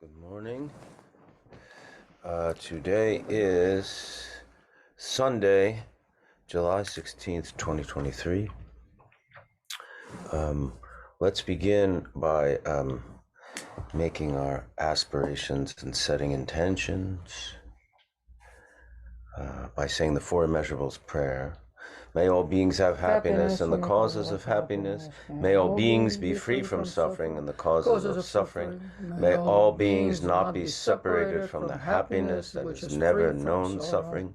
Good morning. Today is Sunday, July 16th, 2023. Let's begin by making our aspirations and setting intentions by saying the Four Immeasurables prayer. May all beings have happiness and the causes of happiness. May all beings be free from suffering and the causes of suffering. May all beings not be separated from the happiness that is never known suffering.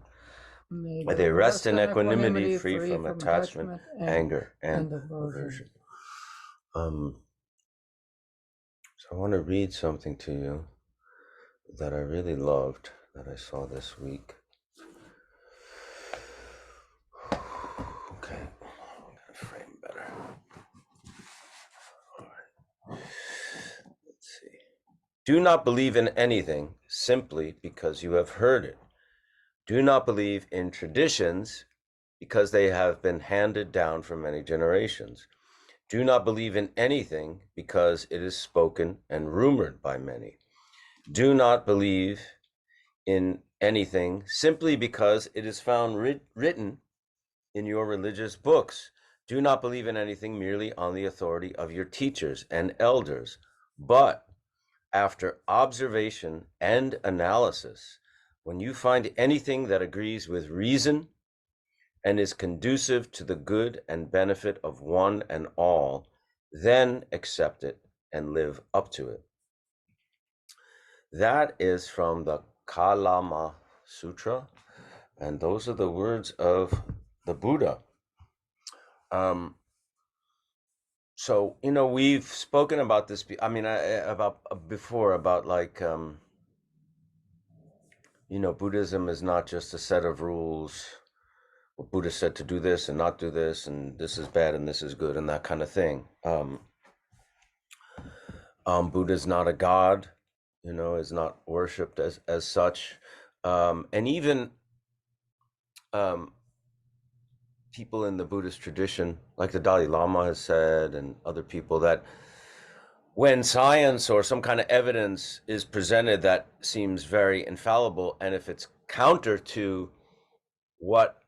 May they rest in equanimity, free from attachment, anger, and aversion. So I want to read something to you that I really loved that I saw this week. Okay, I'm gonna frame better. All right. Let's see. Do not believe in anything simply because you have heard it. Do not believe in traditions because they have been handed down for many generations. Do not believe in anything because it is spoken and rumored by many. Do not believe in anything simply because it is found written in your religious books. Do not believe in anything merely on the authority of your teachers and elders, but after observation and analysis, when you find anything that agrees with reason and is conducive to the good and benefit of one and all, then accept it and live up to it. That is from the Kalama Sutra, and those are the words of the Buddha. So, we've spoken about this, before about like, Buddhism is not just a set of rules. Well, Buddha said to do this and not do this, and this is bad and this is good, and that kind of thing. Buddha is not a god, is not worshipped as such. And even people in the Buddhist tradition, like the Dalai Lama has said, and other people, that when science or some kind of evidence is presented that seems very infallible, and if it's counter to what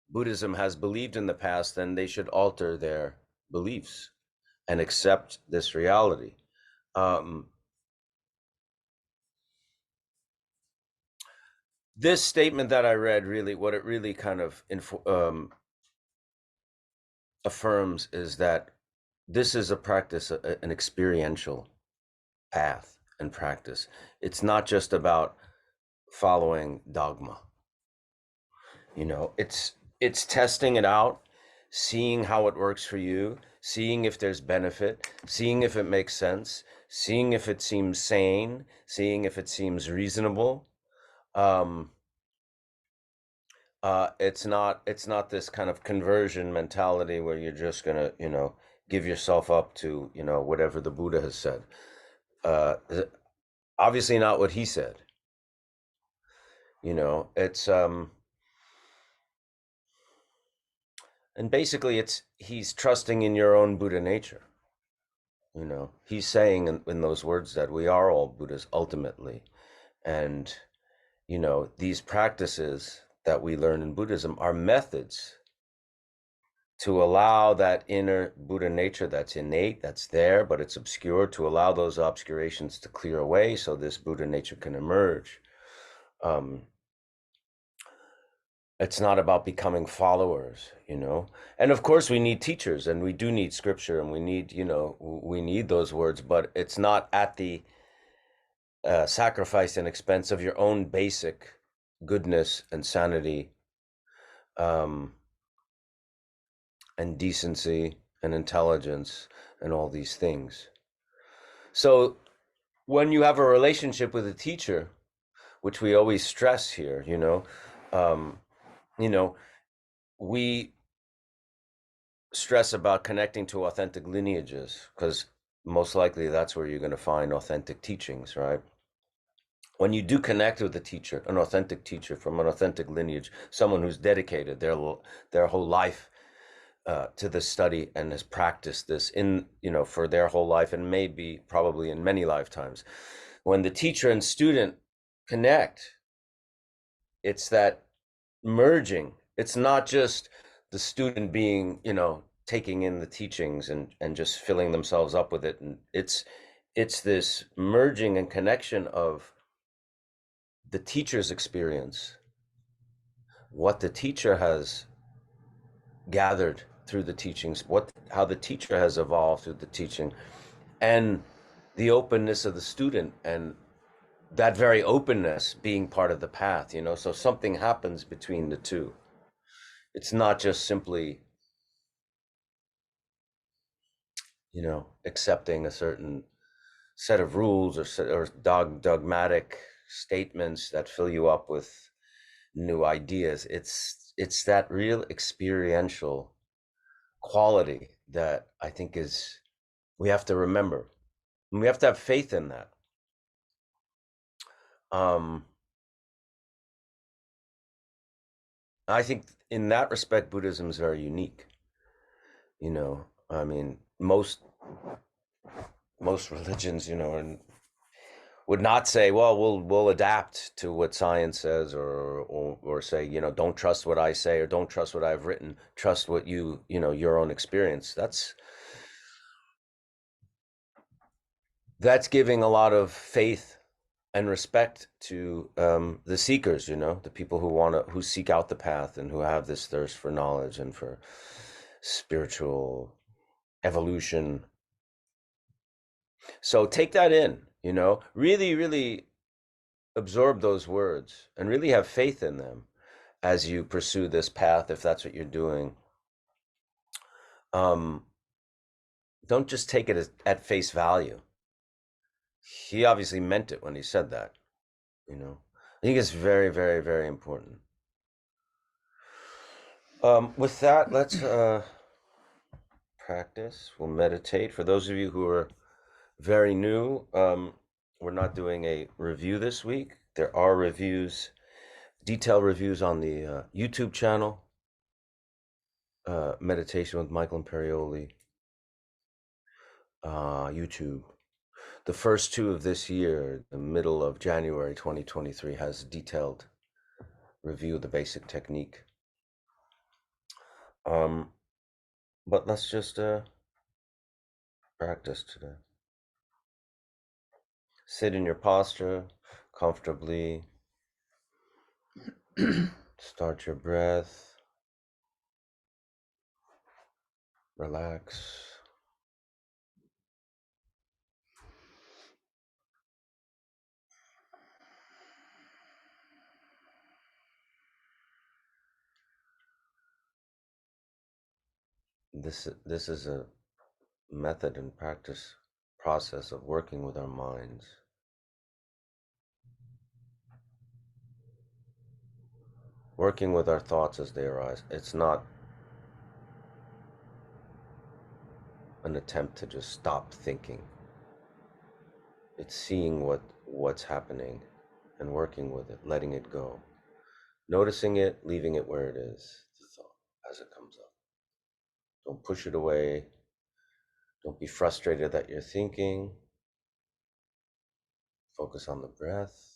Buddhism has believed in the past, then they should alter their beliefs and accept this reality. This statement that I read, really, what it really kind of affirms is that this is a practice, an experiential path and practice. It's not just about following dogma. It's testing it out, seeing how it works for you, seeing if there's benefit, seeing if it makes sense, seeing if it seems sane, seeing if it seems reasonable. It's not this kind of conversion mentality where you're just gonna, give yourself up to, whatever the Buddha has said. Obviously not what he said. It's and basically he's trusting in your own Buddha nature. He's saying in those words that we are all Buddhas ultimately. And, these practices that we learn in Buddhism are methods to allow that inner Buddha nature that's innate, that's there, but it's obscure, to allow those obscurations to clear away so this Buddha nature can emerge. It's not about becoming followers, and of course we need teachers, and we do need scripture, and we need those words, but it's not at the sacrifice and expense of your own basic goodness and sanity, and decency and intelligence and all these things. So when you have a relationship with a teacher, which we always stress here, we stress about connecting to authentic lineages, because most likely that's where you're going to find authentic teachings, right? When you do connect with a teacher, an authentic teacher from an authentic lineage, someone who's dedicated their whole life to this study and has practiced this for their whole life, and maybe probably in many lifetimes, When the teacher and student connect, it's that merging. It's not just the student being, taking in the teachings and just filling themselves up with it. And it's this merging and connection of the teacher's experience, what the teacher has gathered through the teachings, how the teacher has evolved through the teaching, and the openness of the student, and that very openness being part of the path, so something happens between the two. It's not just simply, accepting a certain set of rules or dogmatic statements that fill you up with new ideas. It's that real experiential quality that I think we have to remember, and we have to have faith in that. I think in that respect, Buddhism is very unique. I mean, most religions, would not say, well, we'll adapt to what science says, or say, don't trust what I say, or don't trust what I've written, trust what your own experience. That's giving a lot of faith and respect to the seekers, the people who seek out the path and who have this thirst for knowledge and for spiritual evolution. So take that in, really, really absorb those words and really have faith in them as you pursue this path, if that's what you're doing. Don't just take it at face value. He obviously meant it when he said that, I think it's very, very, very important. With that, let's practice. We'll meditate. For those of you who are very new, we're not doing a review this week. There are detailed reviews on the YouTube channel, Meditation with Michael Imperioli, YouTube. The first two of this year, the middle of January 2023, has a detailed review of the basic technique. But let's just practice today. Sit in your posture comfortably. Start your breath. Relax. This is a method and practice process of working with our minds. Working with our thoughts as they arise. It's not an attempt to just stop thinking. It's seeing what's happening and working with it, letting it go. Noticing it, leaving it where it is, the thought, as it comes up. Don't push it away. Don't be frustrated that you're thinking. Focus on the breath.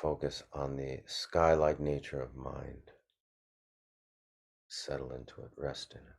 Focus on the sky-like nature of mind. Settle into it, rest in it.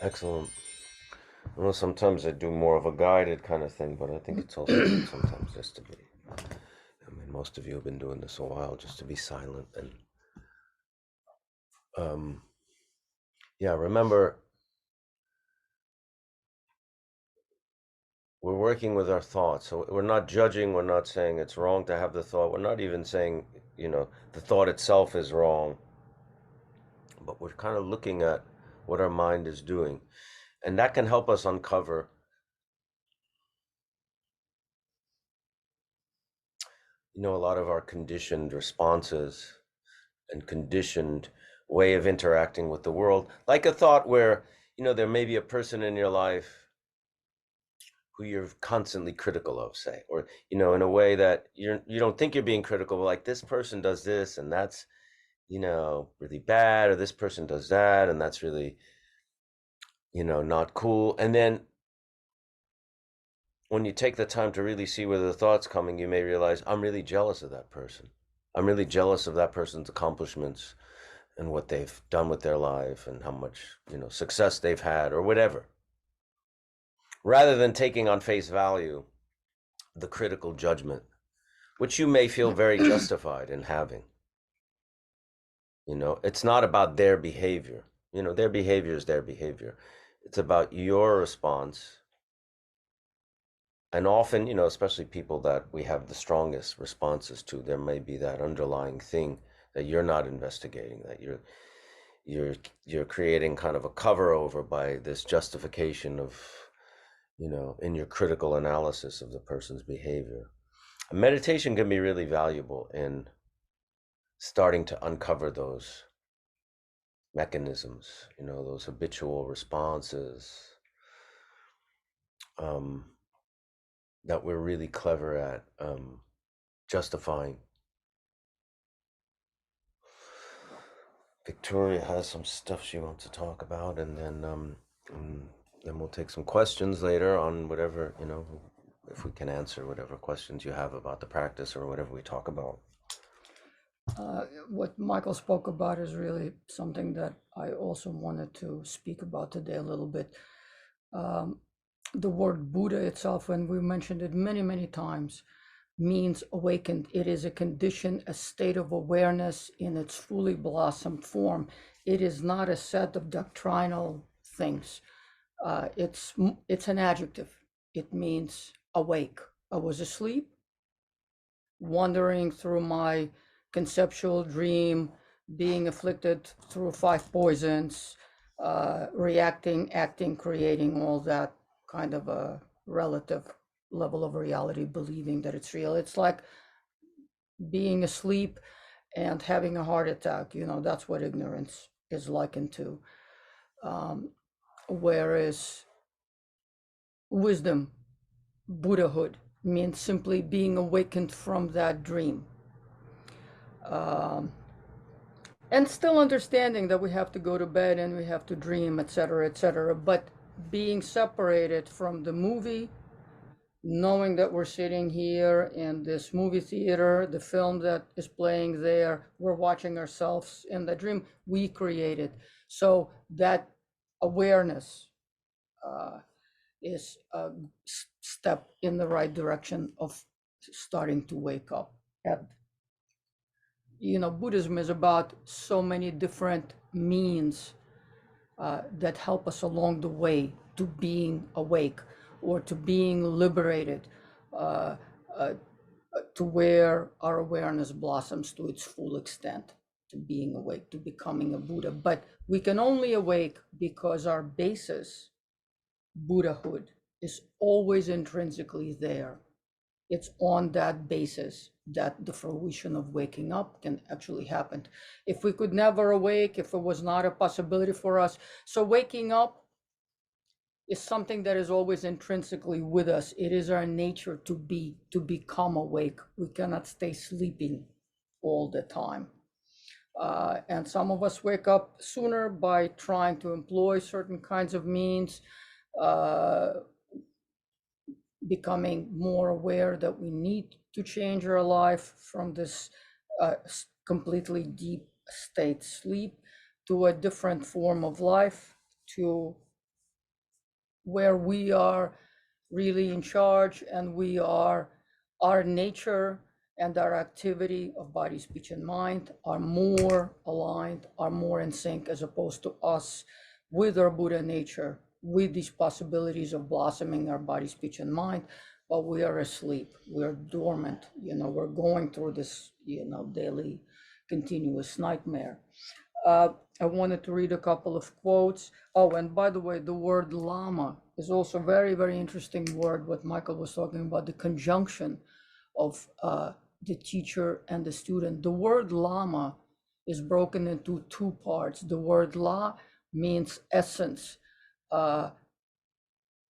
Excellent. Well, sometimes I do more of a guided kind of thing, but I think it's also good sometimes just to be. I mean, most of you have been doing this a while, just to be silent and, yeah. Remember, we're working with our thoughts, so we're not judging. We're not saying it's wrong to have the thought. We're not even saying, the thought itself is wrong, but we're kind of looking at what our mind is doing, and that can help us uncover a lot of our conditioned responses and conditioned way of interacting with the world. Like a thought where, there may be a person in your life who you're constantly critical of, say, or, in a way that you don't think you're being critical, but like this person does this and that's, really bad, or this person does that and that's really, not cool. And then when you take the time to really see where the thought's coming, you may realize, I'm really jealous of that person. I'm really jealous of that person's accomplishments and what they've done with their life and how much, success they've had or whatever. Rather than taking on face value the critical judgment, which you may feel very justified in having. It's not about their behavior. Their behavior is their behavior. It's about your response. And often, especially people that we have the strongest responses to, there may be that underlying thing that you're not investigating, that you're creating kind of a cover over by this justification of, in your critical analysis of the person's behavior. Meditation can be really valuable in starting to uncover those mechanisms, those habitual responses, that we're really clever at justifying. Victoria has some stuff she wants to talk about, and then we'll take some questions later on whatever, if we can answer whatever questions you have about the practice or whatever we talk about. What Michael spoke about is really something that I also wanted to speak about today a little bit. The word Buddha itself, when we mentioned it many, many times, means awakened. It is a condition, a state of awareness in its fully blossomed form. It is not a set of doctrinal things. It's an adjective. It means awake. I was asleep, wandering through my conceptual dream, being afflicted through 5 poisons, reacting, acting, creating, all that kind of a relative level of reality, believing that it's real. It's like being asleep and having a heart attack. That's what ignorance is likened to. Whereas wisdom, Buddhahood, means simply being awakened from that dream. And still understanding that we have to go to bed and we have to dream, etc., but being separated from the movie, knowing that we're sitting here in this movie theater, the film that is playing there, we're watching ourselves in the dream we created. So that awareness is a step in the right direction of starting to wake up. And Buddhism is about so many different means that help us along the way to being awake or to being liberated, uh, uh, to where our awareness blossoms to its full extent, to being awake, to becoming a Buddha. But we can only awake because our basis, Buddhahood, is always intrinsically there. It's on that basis that the fruition of waking up can actually happen. If we could never awake, if it was not a possibility for us, so waking up is something that is always intrinsically with us. It is our nature to become awake. We cannot stay sleeping all the time. And some of us wake up sooner by trying to employ certain kinds of means, becoming more aware that we need to change our life from this completely deep state sleep to a different form of life, to where we are really in charge, and we are, our nature and our activity of body, speech, and mind are more aligned, are more in sync, as opposed to us with our Buddha nature, with these possibilities of blossoming our body, speech, and mind. But we are asleep, we are dormant, we're going through this, daily continuous nightmare. I wanted to read a couple of quotes. Oh, and by the way, the word lama is also a very, very interesting word, what Michael was talking about, the conjunction of the teacher and the student. The word lama is broken into two parts. The word la means essence, uh,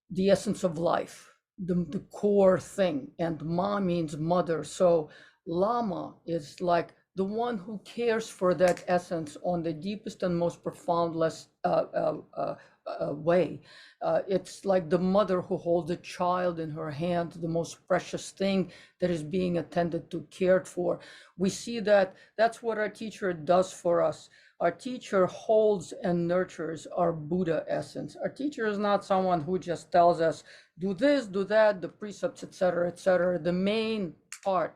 the essence of life, the core thing, and ma means mother. So lama is like the one who cares for that essence on the deepest and most profound way. It's like the mother who holds a child in her hand, the most precious thing that is being attended to, cared for. We see that that's what our teacher does for us. Our teacher holds and nurtures our Buddha essence. Our teacher is not someone who just tells us, do this, do that, the precepts, etc., etc. The main part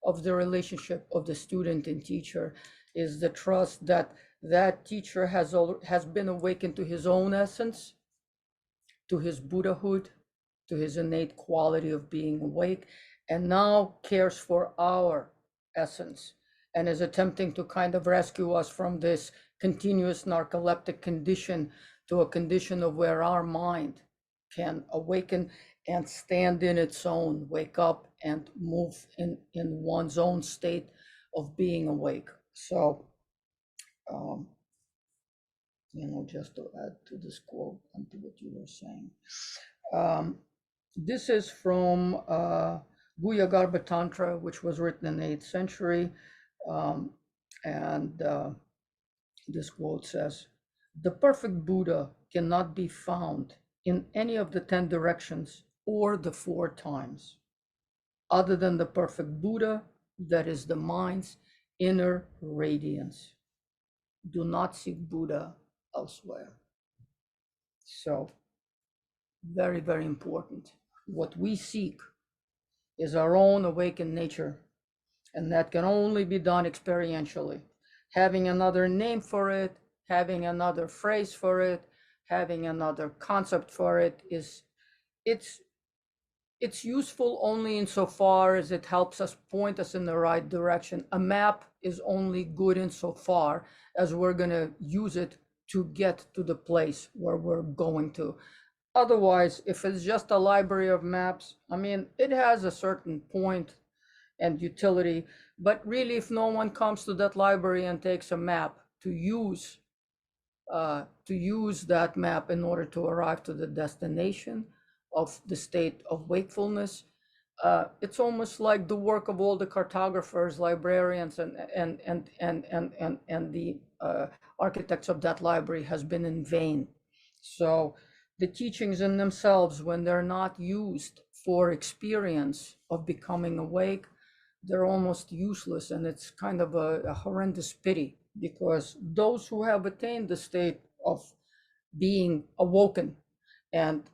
of the relationship of the student and teacher is the trust that that teacher has been awakened to his own essence, to his Buddhahood, to his innate quality of being awake, and now cares for our essence and is attempting to kind of rescue us from this continuous narcoleptic condition to a condition of where our mind can awaken and stand in its own, wake up and move in one's own state of being awake. So, just to add to this quote and to what you were saying. This is from Guyagarbha Tantra, which was written in the 8th century. And this quote says, "The perfect Buddha cannot be found in any of the 10 directions or the 4 times, other than the perfect Buddha, that is the mind's inner radiance. Do not seek Buddha elsewhere." So, very, very important. What we seek is our own awakened nature, and that can only be done experientially. Having another name for it, having another phrase for it, having another concept for it it's useful only insofar as it helps us point us in the right direction. A map is only good insofar as we're going to use it to get to the place where we're going to. Otherwise, if it's just a library of maps, I mean, it has a certain point and utility, but really, if no one comes to that library and takes a map to use that map in order to arrive to the destination of the state of wakefulness, it's almost like the work of all the cartographers, librarians, and the architects of that library has been in vain. So the teachings in themselves, when they're not used for experience of becoming awake, they're almost useless, and it's kind of a horrendous pity, because those who have attained the state of being awoken and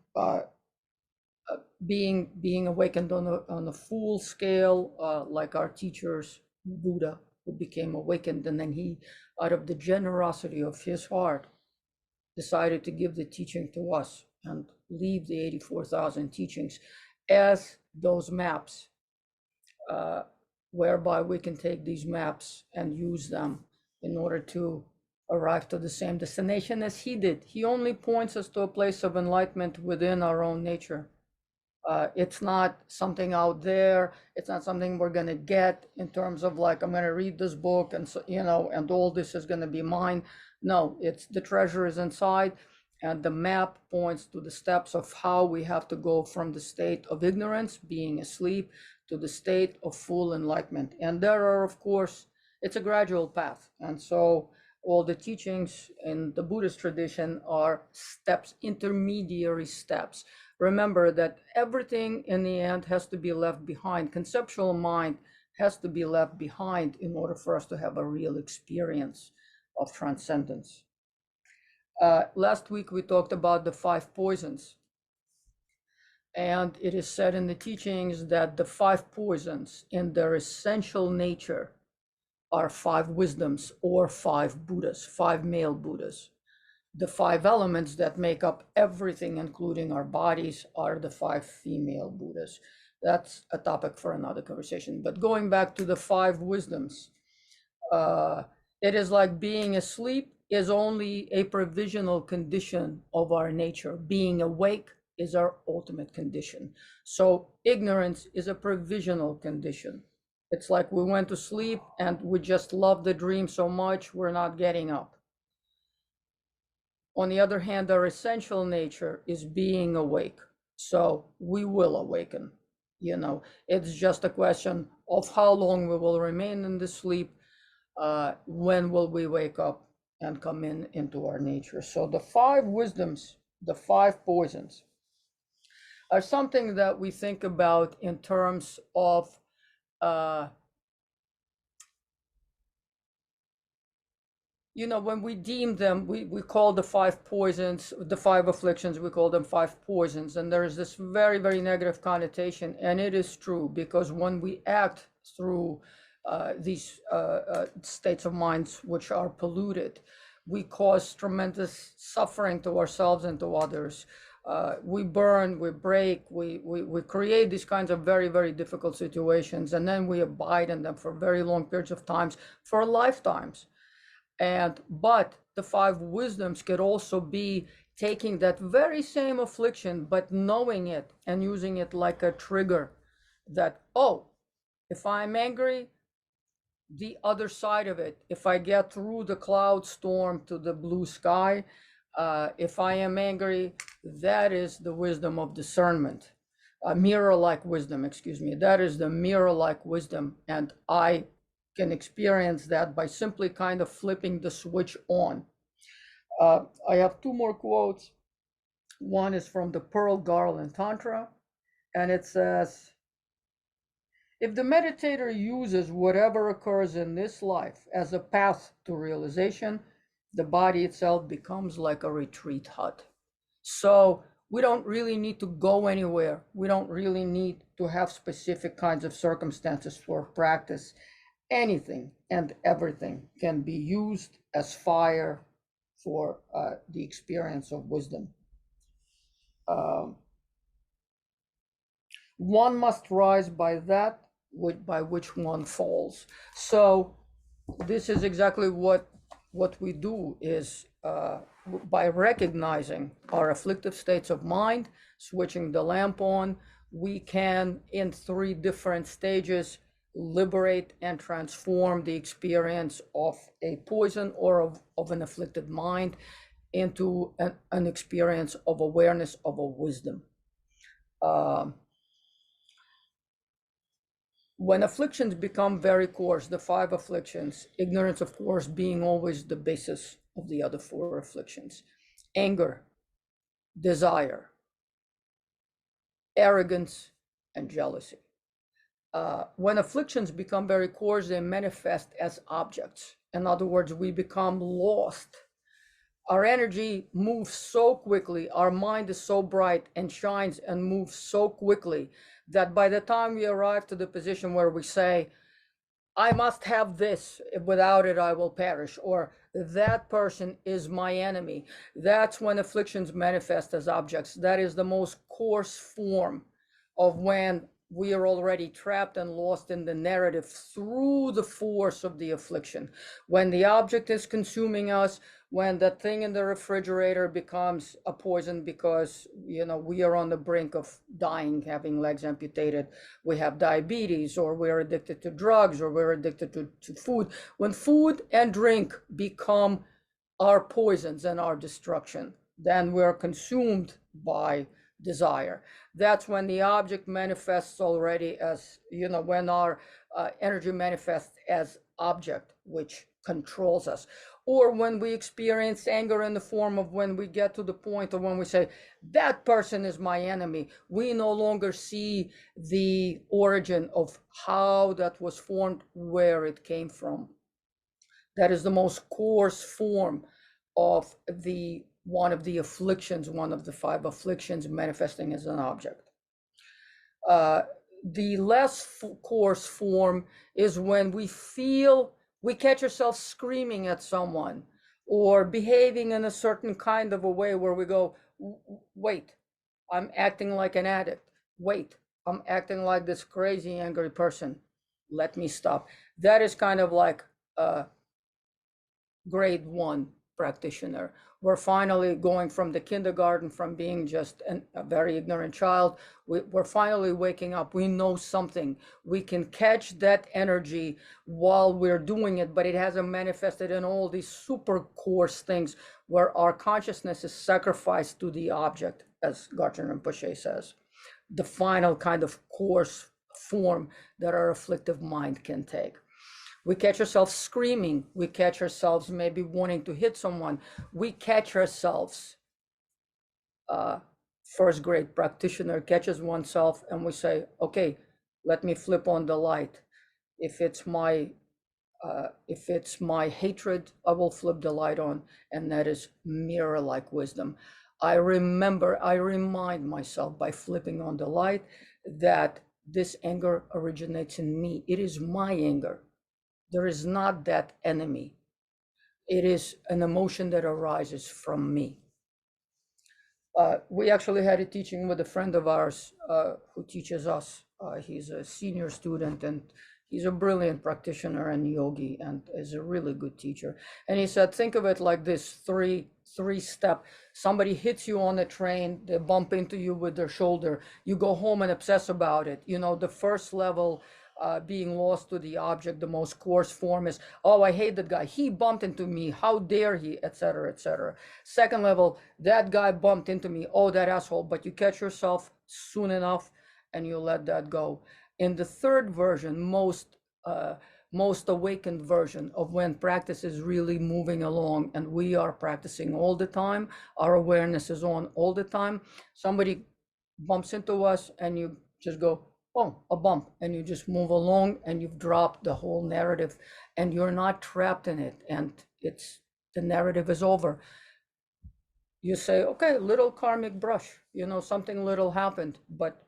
being awakened on a full scale, like our teachers, Buddha, who became awakened, and then he, out of the generosity of his heart, decided to give the teaching to us and leave the 84,000 teachings as those maps, whereby we can take these maps and use them in order to arrive to the same destination as he did. He only points us to a place of enlightenment within our own nature. It's not something out there. It's not something we're going to get in terms of like, I'm going to read this book and, so, and all this is going to be mine. No, it's the treasure is inside, and the map points to the steps of how we have to go from the state of ignorance, being asleep, to the state of full enlightenment. And there are, of course, it's a gradual path. And so all the teachings in the Buddhist tradition are steps, intermediary steps. Remember that everything in the end has to be left behind. Conceptual mind has to be left behind in order for us to have a real experience of transcendence. Last week, we talked about the 5 poisons. And it is said in the teachings that the 5 poisons in their essential nature are 5 wisdoms or 5 Buddhas, 5 male Buddhas. The 5 elements that make up everything, including our bodies, are the 5 female Buddhas. That's a topic for another conversation. But going back to the 5 wisdoms, it is like being asleep is only a provisional condition of our nature. Being awake is our ultimate condition. So ignorance is a provisional condition. It's like we went to sleep and we just love the dream so much we're not getting up. On the other hand, our essential nature is being awake. So we will awaken. You know, it's just a question of how long we will remain in the sleep. When will we wake up and come into our nature? So the 5 wisdoms, the 5 poisons, are something that we think about in terms of you know, when we deem them, we call the 5 poisons, the 5 afflictions, we call them 5 poisons. And there is this very, very negative connotation. And it is true, because when we act through these states of minds which are polluted, we cause tremendous suffering to ourselves and to others. We burn, we break, we create these kinds of very, very difficult situations, and then we abide in them for very long periods of times, for lifetimes. But the 5 wisdoms could also be taking that very same affliction, but knowing it and using it like a trigger that, oh, if I'm angry, the other side of it, if I get through the cloud storm to the blue sky, if I am angry, that is the wisdom of discernment, mirror-like wisdom, excuse me. That is the mirror-like wisdom. And I can experience that by simply kind of flipping the switch on. I have 2 more quotes. One is from the Pearl Garland Tantra, and it says, if the meditator uses whatever occurs in this life as a path to realization, the body itself becomes like a retreat hut. So we don't really need to go anywhere. We don't really need to have specific kinds of circumstances for practice. Anything and everything can be used as fire for the experience of wisdom. One must rise by that by which one falls. So this is exactly what we do is by recognizing our afflictive states of mind, switching the lamp on, we can, in 3 different stages, liberate and transform the experience of a poison or of an afflicted mind into an experience of awareness of a wisdom. When afflictions become very coarse, the 5 afflictions, ignorance, of course, being always the basis of the other 4 afflictions, anger, desire, arrogance, and jealousy. When afflictions become very coarse, they manifest as objects. In other words, we become lost. Our energy moves so quickly, our mind is so bright and shines and moves so quickly that by the time we arrive to the position where we say, I must have this, without it I will perish, or that person is my enemy, that's when afflictions manifest as objects. That is the most coarse form of when we are already trapped and lost in the narrative through the force of the affliction. When the object is consuming us, when that thing in the refrigerator becomes a poison because, you know, we are on the brink of dying, having legs amputated, we have diabetes, or we're addicted to drugs, or we're addicted to food. When food and drink become our poisons and our destruction, then we're consumed by desire. That's when the object manifests already as, you know, when our energy manifests as object, which controls us. Or when we experience anger in the form of when we get to the point of when we say, that person is my enemy, we no longer see the origin of how that was formed, where it came from. That is the most coarse form of one of the afflictions, one of the 5 afflictions manifesting as an object. Uh, the less coarse form is when we catch ourselves screaming at someone or behaving in a certain kind of a way where we go, wait, I'm acting like an addict. Wait, I'm acting like this crazy, angry person. Let me stop. That is kind of like grade one practitioner. We're finally going from the kindergarten, from being just a very ignorant child. We're finally waking up. We know something. We can catch that energy while we're doing it, but it hasn't manifested in all these super coarse things where our consciousness is sacrificed to the object, as Garchen Rinpoche says. The final kind of coarse form that our afflictive mind can take. We catch ourselves screaming. We catch ourselves maybe wanting to hit someone. We catch ourselves. First grade practitioner catches oneself and we say, okay, let me flip on the light. If it's my hatred, I will flip the light on, and that is mirror-like wisdom. I remind myself by flipping on the light that this anger originates in me. It is my anger. There is not that enemy. It is an emotion that arises from me. We actually had a teaching with a friend of ours who teaches us. He's a senior student and he's a brilliant practitioner and yogi and is a really good teacher. And he said, think of it like this three step. Somebody hits you on a train, they bump into you with their shoulder. You go home and obsess about it. You know, the first level, being lost to the object, the most coarse form is, oh, I hate that guy. He bumped into me. How dare he, etc., etc. Second level, that guy bumped into me. Oh, that asshole. But you catch yourself soon enough and you let that go. In the third version, most awakened version of when practice is really moving along and we are practicing all the time, our awareness is on all the time. Somebody bumps into us and you just go, oh, a bump, and you just move along and you've dropped the whole narrative and you're not trapped in it and the narrative is over. You say, okay, little karmic brush, you know, something little happened, but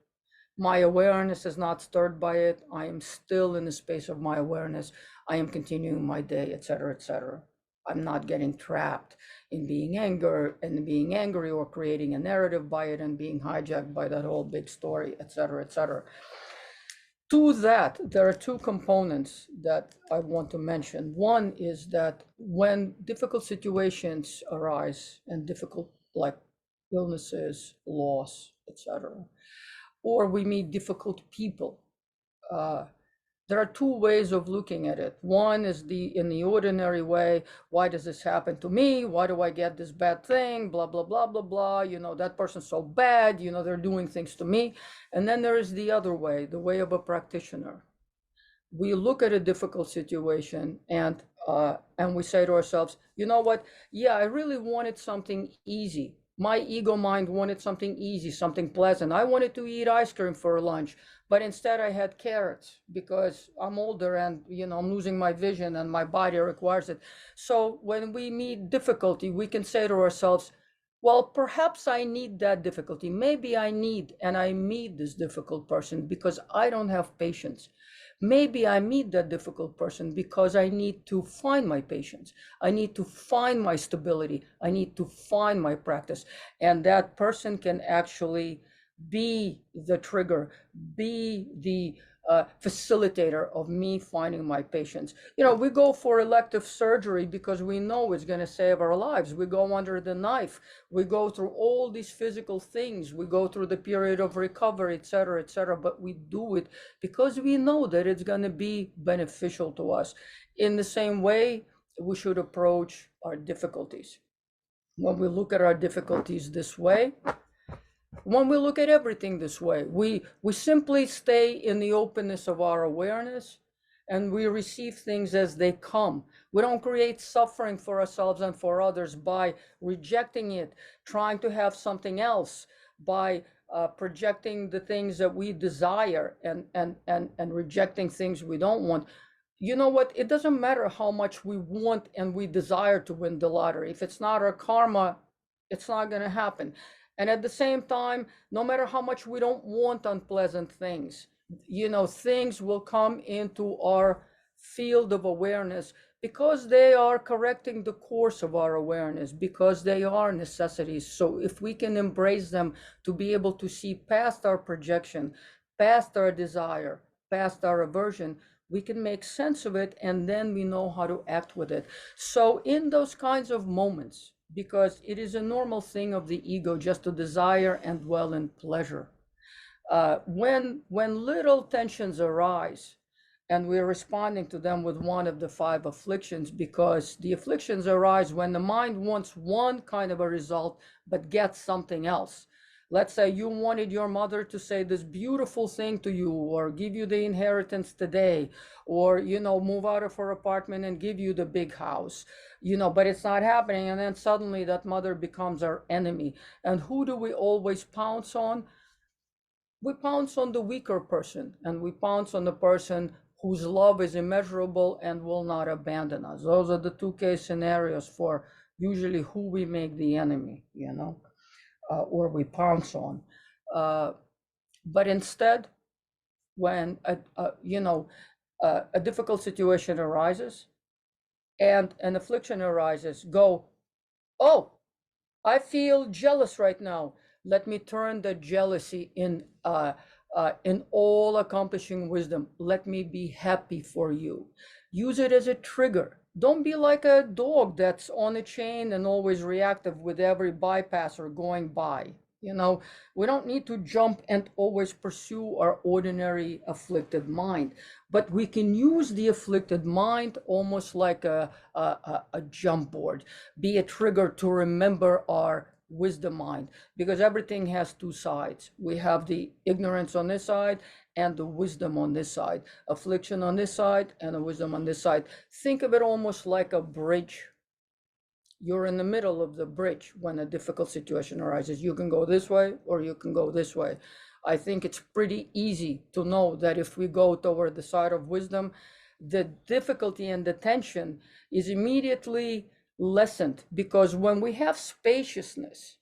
my awareness is not stirred by it. I am still in the space of my awareness. I am continuing my day, etc., etc. I'm not getting trapped in being angry or creating a narrative by it and being hijacked by that whole big story, etc., etc. To that, there are two components that I want to mention. One is that when difficult situations arise and difficult, like illnesses, loss, etc., or we meet difficult people, there are two ways of looking at it. One is in the ordinary way, why does this happen to me? Why do I get this bad thing? Blah, blah, blah, blah, blah. You know, that person's so bad, you know, they're doing things to me. And then there is the other way, the way of a practitioner. We look at a difficult situation and we say to ourselves, you know what? Yeah, I really wanted something easy. My ego mind wanted something easy, something pleasant. I wanted to eat ice cream for lunch, but instead I had carrots because I'm older and, you know, I'm losing my vision and my body requires it. So when we meet difficulty, we can say to ourselves, well, perhaps I need that difficulty. Maybe I need and I meet this difficult person because I don't have patience. Maybe I meet that difficult person because I need to find my patience. I need to find my stability. I need to find my practice. And that person can actually be the trigger, be the facilitator of me finding my patience. You know, we go for elective surgery because we know it's going to save our lives. We go under the knife. We go through all these physical things. We go through the period of recovery, etc., etc. But we do it because we know that it's going to be beneficial to us. In the same way, we should approach our difficulties. When we look at our difficulties this way, when we look at everything this way, we simply stay in the openness of our awareness and we receive things as they come. We don't create suffering for ourselves and for others by rejecting it, trying to have something else, by projecting the things that we desire and rejecting things we don't want. You know what? It doesn't matter how much we want and we desire to win the lottery. If it's not our karma, it's not going to happen. And at the same time, no matter how much we don't want unpleasant things, things will come into our field of awareness because they are correcting the course of our awareness, because they are necessities. So if we can embrace them to be able to see past our projection, past our desire, past our aversion, we can make sense of it, and then we know how to act with it. So in those kinds of moments, because it is a normal thing of the ego just to desire and dwell in pleasure, when little tensions arise, and we're responding to them with one of the five afflictions, because the afflictions arise when the mind wants one kind of a result but gets something else. Let's say you wanted your mother to say this beautiful thing to you, or give you the inheritance today, or move out of her apartment and give you the big house, but it's not happening. And then suddenly that mother becomes our enemy. And who do we always pounce on? We pounce on the weaker person, and we pounce on the person whose love is immeasurable and will not abandon us. Those are the two case scenarios for usually who we make the enemy, or we pounce on. But instead, when a difficult situation arises and an affliction arises, go, oh, I feel jealous right now. Let me turn the jealousy in all accomplishing wisdom. Let me be happy for you. Use it as a trigger. Don't be like a dog that's on a chain and always reactive with every bypasser going by. We don't need to jump and always pursue our ordinary afflicted mind, but we can use the afflicted mind almost like a jump board, be a trigger to remember our wisdom mind, because everything has two sides. We have the ignorance on this side and the wisdom on this side, affliction on this side and the wisdom on this side. Think of it almost like a bridge. You're in the middle of the bridge when a difficult situation arises. You can go this way or you can go this way. I think it's pretty easy to know that if we go toward the side of wisdom, the difficulty and the tension is immediately lessened, because when we have spaciousness,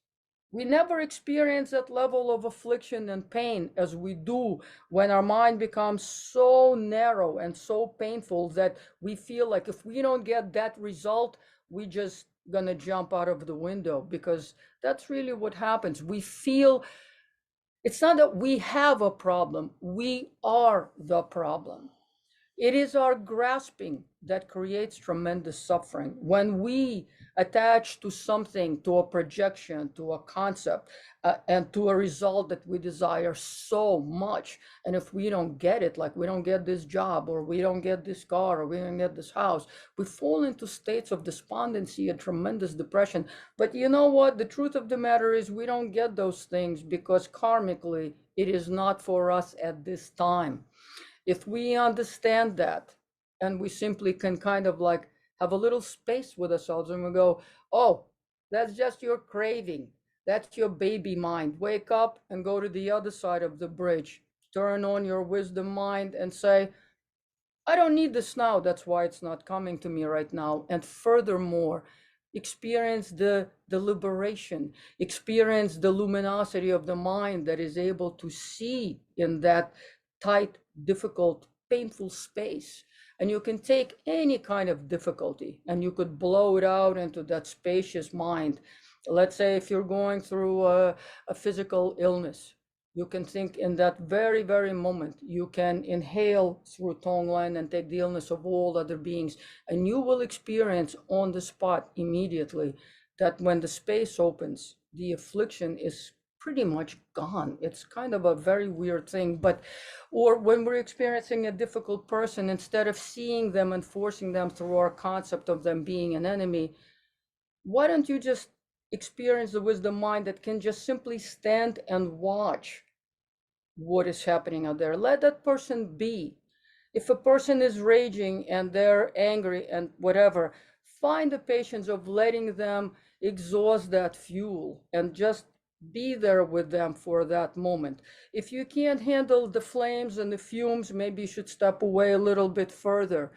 we never experience that level of affliction and pain as we do when our mind becomes so narrow and so painful that we feel like if we don't get that result, we just gonna jump out of the window, because that's really what happens. We feel it's not that we have a problem, we are the problem. It is our grasping that creates tremendous suffering. When we attach to something, to a projection, to a concept, and to a result that we desire so much, and if we don't get it, like we don't get this job, or we don't get this car, or we don't get this house, we fall into states of despondency and tremendous depression. But you know what? The truth of the matter is we don't get those things because karmically it is not for us at this time. If we understand that, and we simply can kind of like have a little space with ourselves, and we go, oh, that's just your craving. That's your baby mind. Wake up and go to the other side of the bridge. Turn on your wisdom mind and say, I don't need this now. That's why it's not coming to me right now. And furthermore, experience the liberation, experience the luminosity of the mind that is able to see in that tight, difficult, painful space. And you can take any kind of difficulty and you could blow it out into that spacious mind. Let's say if you're going through a physical illness, you can think in that very, very moment, you can inhale through Tonglen and take the illness of all other beings, and you will experience on the spot immediately that when the space opens, the affliction is pretty much gone. It's kind of a very weird thing, but, or when we're experiencing a difficult person, instead of seeing them and forcing them through our concept of them being an enemy, why don't you just experience the wisdom mind that can just simply stand and watch what is happening out there? Let that person be. If a person is raging and they're angry and whatever, find the patience of letting them exhaust that fuel and just be there with them for that moment. If you can't handle the flames and the fumes, maybe you should step away a little bit further,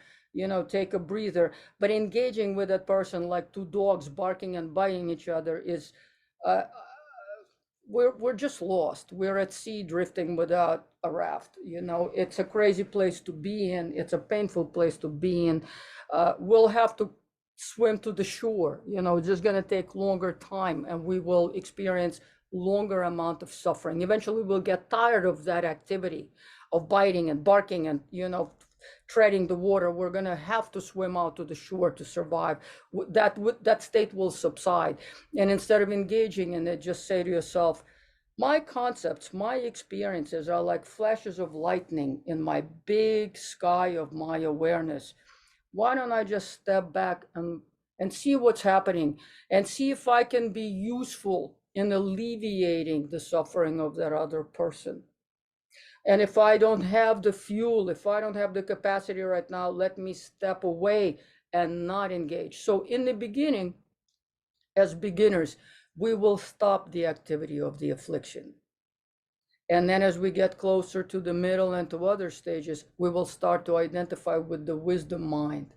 take a breather. But engaging with that person like two dogs barking and biting each other is we're just lost. We're at sea drifting without a raft. You know, it's a crazy place to be in. It's a painful place to be in. We'll have to swim to the shore. You know, it's just going to take longer time, and we will experience longer amount of suffering. Eventually, we'll get tired of that activity, of biting and barking and, you know, treading the water. We're going to have to swim out to the shore to survive. That state will subside. And instead of engaging in it, just say to yourself, my concepts, my experiences are like flashes of lightning in my big sky of my awareness. Why don't I just step back and see what's happening and see if I can be useful in alleviating the suffering of that other person? And if I don't have the fuel, if I don't have the capacity right now, let me step away and not engage. So in the beginning, as beginners, we will stop the activity of the affliction. And then as we get closer to the middle and to other stages, we will start to identify with the wisdom mind.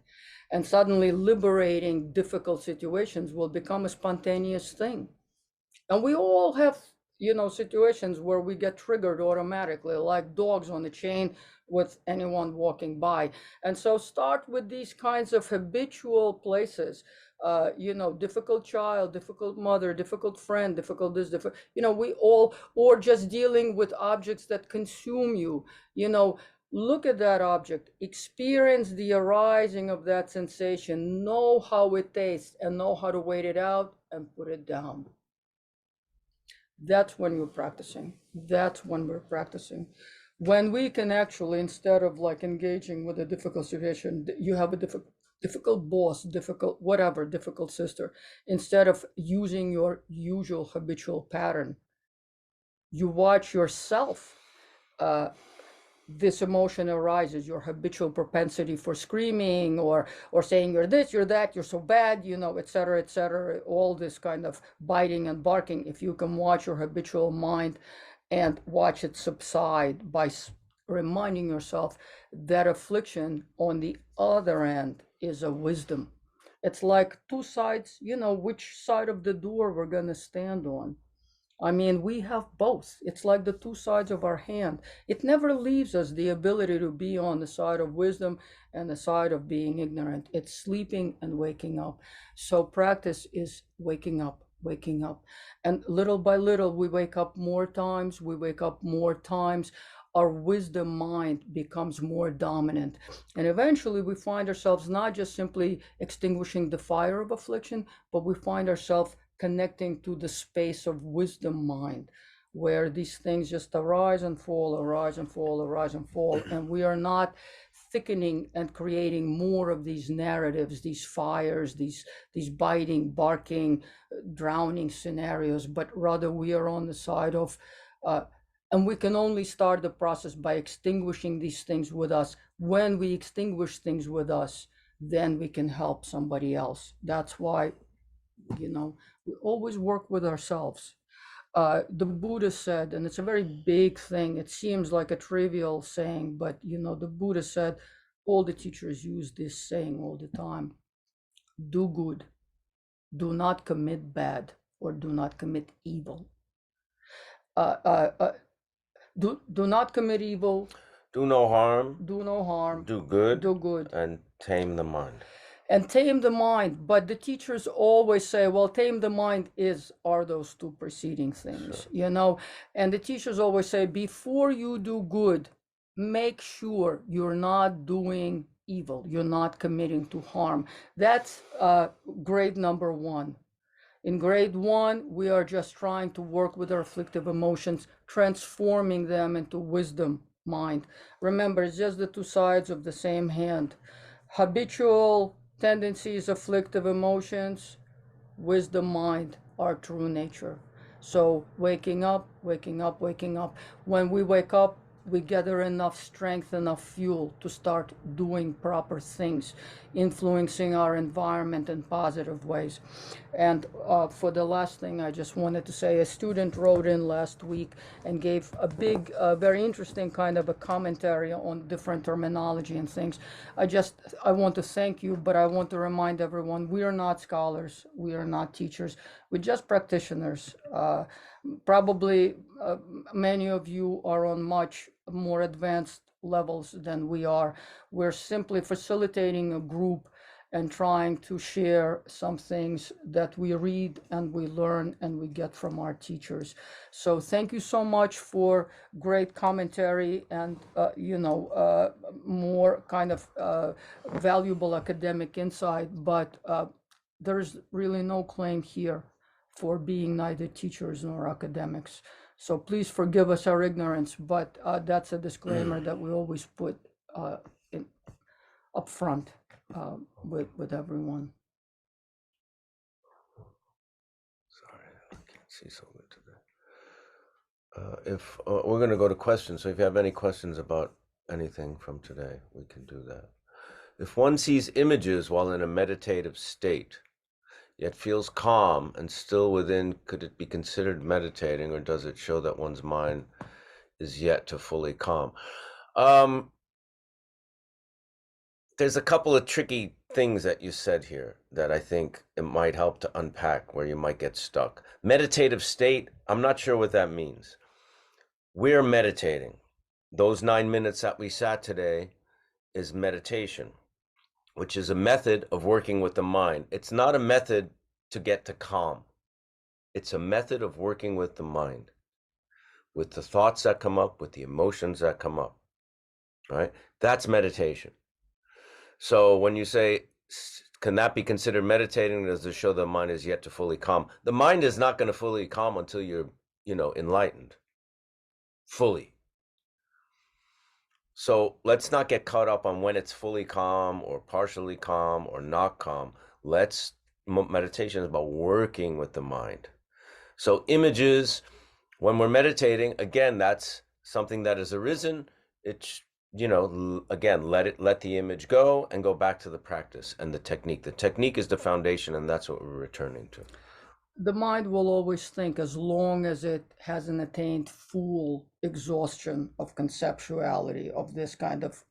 And suddenly liberating difficult situations will become a spontaneous thing. And we all have, you know, situations where we get triggered automatically, like dogs on a chain with anyone walking by. And so start with these kinds of habitual places, you know, difficult child, difficult mother, difficult friend, difficult this, difficult, you know, we all, or just dealing with objects that consume you, you know, look at that object, experience the arising of that sensation, know how it tastes, and know how to wait it out and put it down. That's when we're practicing. That's when we're practicing. When we can actually, instead of like engaging with a difficult situation, you have a difficult boss, difficult whatever, difficult sister, instead of using your usual habitual pattern, you watch yourself. This emotion arises, your habitual propensity for screaming or saying you're this, you're that, you're so bad, you know, etc., etc., all this kind of biting and barking. If you can watch your habitual mind and watch it subside by reminding yourself that affliction on the other end is a wisdom. It's like two sides, you know, which side of the door we're going to stand on. I mean, we have both. It's like the two sides of our hand. It never leaves us the ability to be on the side of wisdom and the side of being ignorant. It's sleeping and waking up. So practice is waking up, waking up. And little by little, we wake up more times, we wake up more times. Our wisdom mind becomes more dominant. And eventually we find ourselves not just simply extinguishing the fire of affliction, but we find ourselves connecting to the space of wisdom mind, where these things just arise and fall, arise and fall, arise and fall. And we are not thickening and creating more of these narratives, these fires, these biting, barking, drowning scenarios, but rather we are on the side of, and we can only start the process by extinguishing these things with us. When we extinguish things with us, then we can help somebody else. That's why, you know, we always work with ourselves. The Buddha said, and it's a very big thing, it seems like a trivial saying, but you know, the Buddha said, all the teachers use this saying all the time: do good, do not commit bad, or do not commit evil. Do not commit evil, Do no harm, do no harm, do good, and tame the mind. And tame the mind. But the teachers always say, well, tame the mind are those two preceding things, sure. You know, and the teachers always say, before you do good, make sure you're not doing evil, you're not committing to harm. That's grade number one. In grade one, we are just trying to work with our afflictive emotions, transforming them into wisdom mind. Remember, it's just the two sides of the same hand. Habitual tendencies, afflictive emotions, wisdom mind, our true nature. So waking up, waking up, waking up. When we wake up, we gather enough strength, enough fuel to start doing proper things, influencing our environment in positive ways. And for the last thing, I just wanted to say, a student wrote in last week and gave a big, very interesting kind of a commentary on different terminology and things. I want to thank you, but I want to remind everyone, we are not scholars, we are not teachers, we're just practitioners. Probably many of you are on much more advanced levels than we are. We're simply facilitating a group and trying to share some things that we read and we learn and we get from our teachers. So thank you so much for great commentary and more kind of valuable academic insight, but there's really no claim here for being neither teachers nor academics. So please forgive us our ignorance, but that's a disclaimer that we always put up front with everyone. Sorry, I can't see so good today. If we're going to go to questions, so if you have any questions about anything from today, we can do that. If one sees images while in a meditative state, yet feels calm and still within, could it be considered meditating, or does it show that one's mind is yet to fully calm? There's a couple of tricky things that you said here that I think it might help to unpack where you might get stuck. Meditative state, I'm not sure what that means. We're meditating. Those 9 minutes that we sat today is meditation, which is a method of working with the mind. It's not a method to get to calm. It's a method of working with the mind, with the thoughts that come up, with the emotions that come up, right? That's meditation. So when you say, can that be considered meditating? Does it show the mind is yet to fully calm? The mind is not going to fully calm until you're, enlightened fully. So let's not get caught up on when it's fully calm or partially calm or not calm. Meditation is about working with the mind. So images, when we're meditating, again, that's something that has arisen. It's, again, let the image go and go back to the practice and the technique. The technique is the foundation, and that's what we're returning to. The mind will always think as long as it hasn't attained full exhaustion of conceptuality of this kind of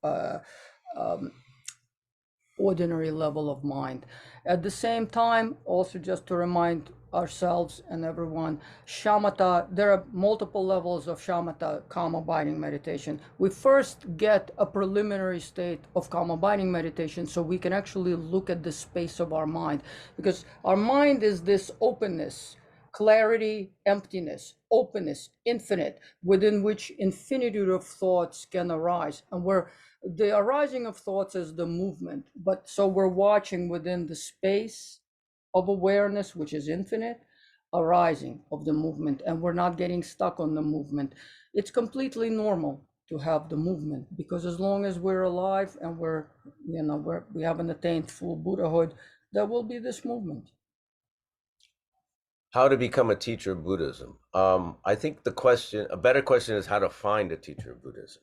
ordinary level of mind. At the same time, also just to remind ourselves and everyone, shamatha, there are multiple levels of shamatha, calm abiding meditation. We first get a preliminary state of calm abiding meditation so we can actually look at the space of our mind, because our mind is this openness, clarity, emptiness, openness, infinite, within which infinitude of thoughts can arise. And the arising of thoughts is the movement, but so we're watching within the space of awareness, which is infinite, arising of the movement, and we're not getting stuck on the movement. It's completely normal to have the movement, because as long as we're alive and we haven't attained full Buddhahood, there will be this movement. How to become a teacher of Buddhism? I think a better question is how to find a teacher of Buddhism.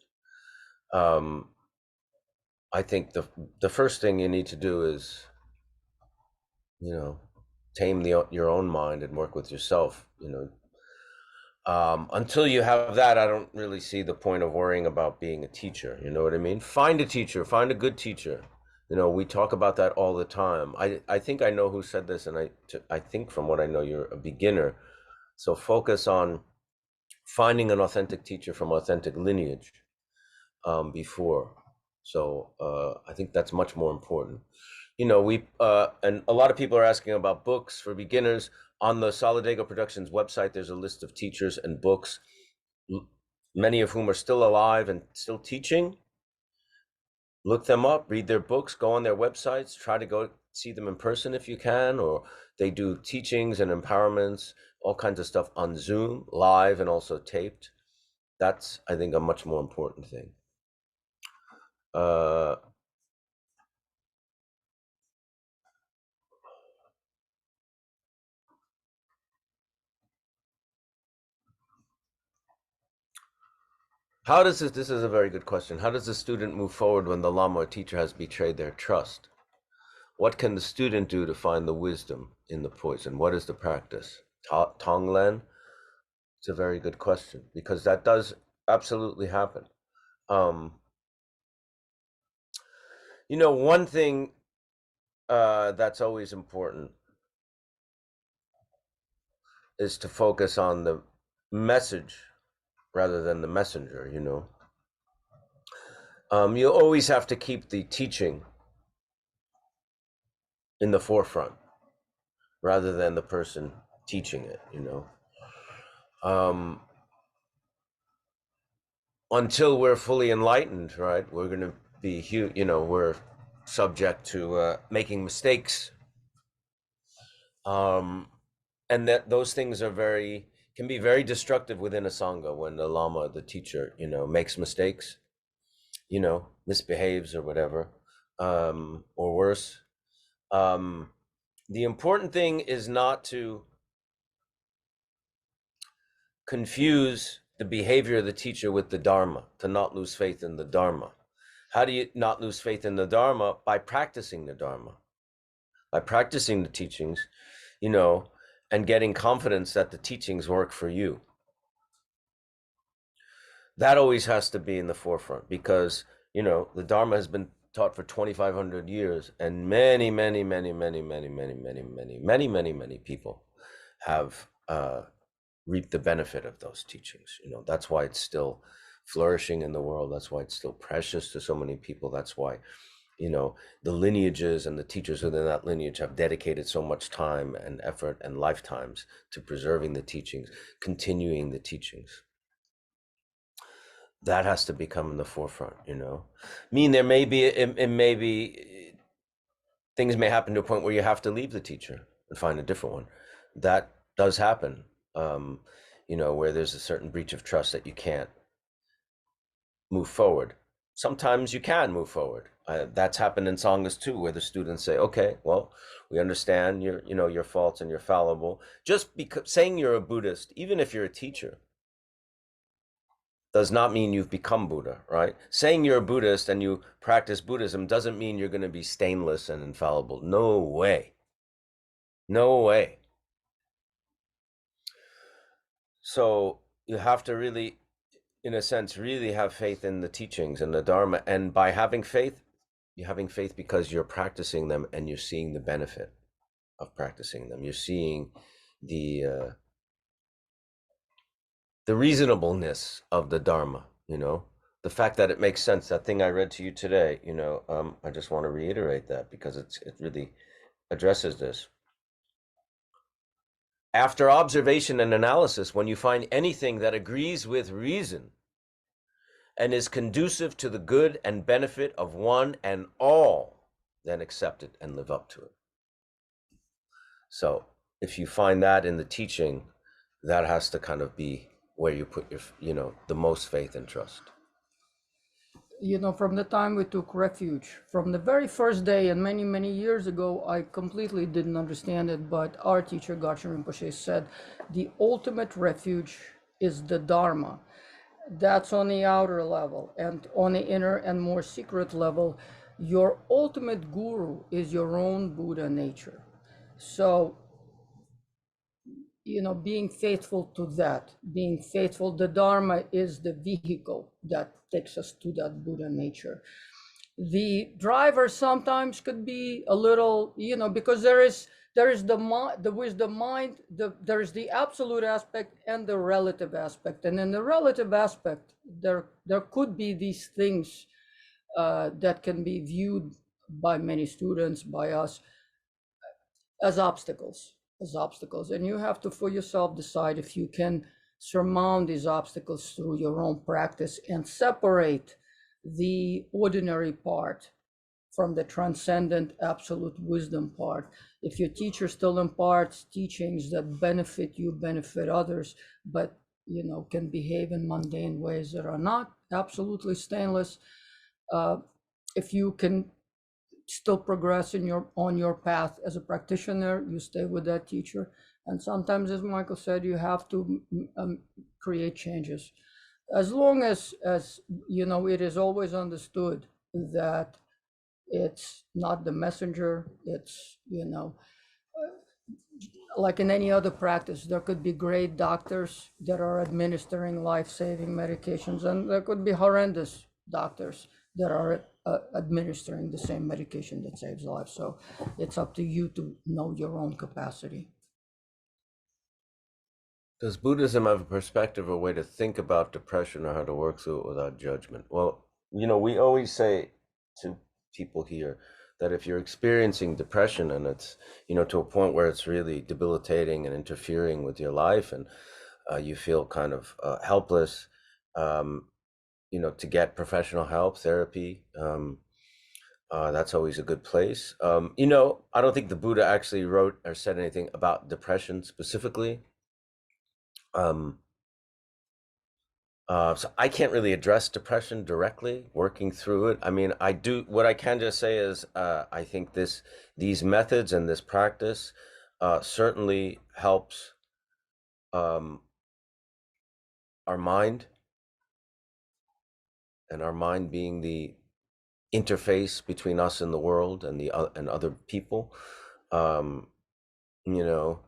I think the first thing you need to do is, tame your own mind and work with yourself. Until you have that, I don't really see the point of worrying about being a teacher. You know what I mean? Find a teacher, find a good teacher. We talk about that all the time. I think I know who said this, and I think from what I know, you're a beginner. So focus on finding an authentic teacher from authentic lineage before. So I think that's much more important. We and a lot of people are asking about books for beginners. On the Solidago Productions website, there's a list of teachers and books, many of whom are still alive and still teaching. Look them up, read their books, go on their websites, try to go see them in person if you can, or they do teachings and empowerments, all kinds of stuff on Zoom, live and also taped. That's, I think, a much more important thing. How does this is a very good question. How does the student move forward when the Lama or teacher has betrayed their trust? What can the student do to find the wisdom in the poison? What is the practice? Tonglen? It's a very good question, because that does absolutely happen. One thing that's always important is to focus on the message rather than the messenger. You always have to keep the teaching in the forefront rather than the person teaching it. Until we're fully enlightened, right? We're going to be, we're subject to making mistakes, and that those things can be very destructive within a sangha when the lama, the teacher, makes mistakes, misbehaves or whatever, or worse. The important thing is not to confuse the behavior of the teacher with the Dharma, to not lose faith in the Dharma. How do you not lose faith in the Dharma? By practicing the Dharma, by practicing the teachings, and getting confidence that the teachings work for you. That always has to be in the forefront, because, the Dharma has been taught for 2,500 years, and many, many, many, many, many, many, many, many, many, many, many people have reaped the benefit of those teachings. That's why it's still flourishing in the world. That's why it's still precious to so many people. That's why, the lineages and the teachers within that lineage have dedicated so much time and effort and lifetimes to preserving the teachings, continuing the teachings. That has to become in the forefront. There may be, it may be, things may happen to a point where you have to leave the teacher and find a different one. That does happen, where there's a certain breach of trust that you can't move forward. Sometimes you can move forward. That's happened in sanghas too, where the students say, okay, well, we understand your faults and you're fallible. Just because saying you're a Buddhist, even if you're a teacher, does not mean you've become Buddha, right? Saying you're a Buddhist and you practice Buddhism doesn't mean you're going to be stainless and infallible. No way. No way. So you have to really, in a sense, really have faith in the teachings and the Dharma. And by having faith, you're having faith because you're practicing them and you're seeing the benefit of practicing them. You're seeing the reasonableness of the Dharma, the fact that it makes sense. That thing I read to you today, I just want to reiterate that because it really addresses this. After observation and analysis, when you find anything that agrees with reason and is conducive to the good and benefit of one and all, then accept it and live up to it. So if you find that in the teaching, that has to kind of be where you put your, the most faith and trust. From the time we took refuge, from the very first day and many, many years ago, I completely didn't understand it, but our teacher, Garchen Rinpoche, said the ultimate refuge is the Dharma. That's on the outer level, and on the inner and more secret level, your ultimate guru is your own Buddha nature. So, being faithful to that, being faithful, the Dharma is the vehicle that takes us to that Buddha nature. The driver sometimes could be a little, because there is the wisdom mind, there is the absolute aspect and the relative aspect. And in the relative aspect, there could be these things that can be viewed by many students, by us, as obstacles. And you have to for yourself decide if you can surmount these obstacles through your own practice and separate the ordinary part from the transcendent absolute wisdom part. If your teacher still imparts teachings that benefit you, benefit others, but can behave in mundane ways that are not absolutely stainless, if you can still progress on your path as a practitioner, you stay with that teacher. And sometimes, as Michael said, you have to create changes. As long as it is always understood that It's not the messenger. It's, like in any other practice, there could be great doctors that are administering life-saving medications, and there could be horrendous doctors that are administering the same medication that saves lives. So it's up to you to know your own capacity. Does Buddhism have a perspective or way to think about depression or how to work through it without judgment? Well, we always say to people here that if you're experiencing depression and it's, to a point where it's really debilitating and interfering with your life, and you feel kind of helpless, to get professional help, therapy, that's always a good place. I don't think the Buddha actually wrote or said anything about depression specifically. So I can't really address depression directly, working through it. I mean, what I can just say is, I think these methods and this practice certainly helps our mind, and our mind being the interface between us and the world and and other people. You know,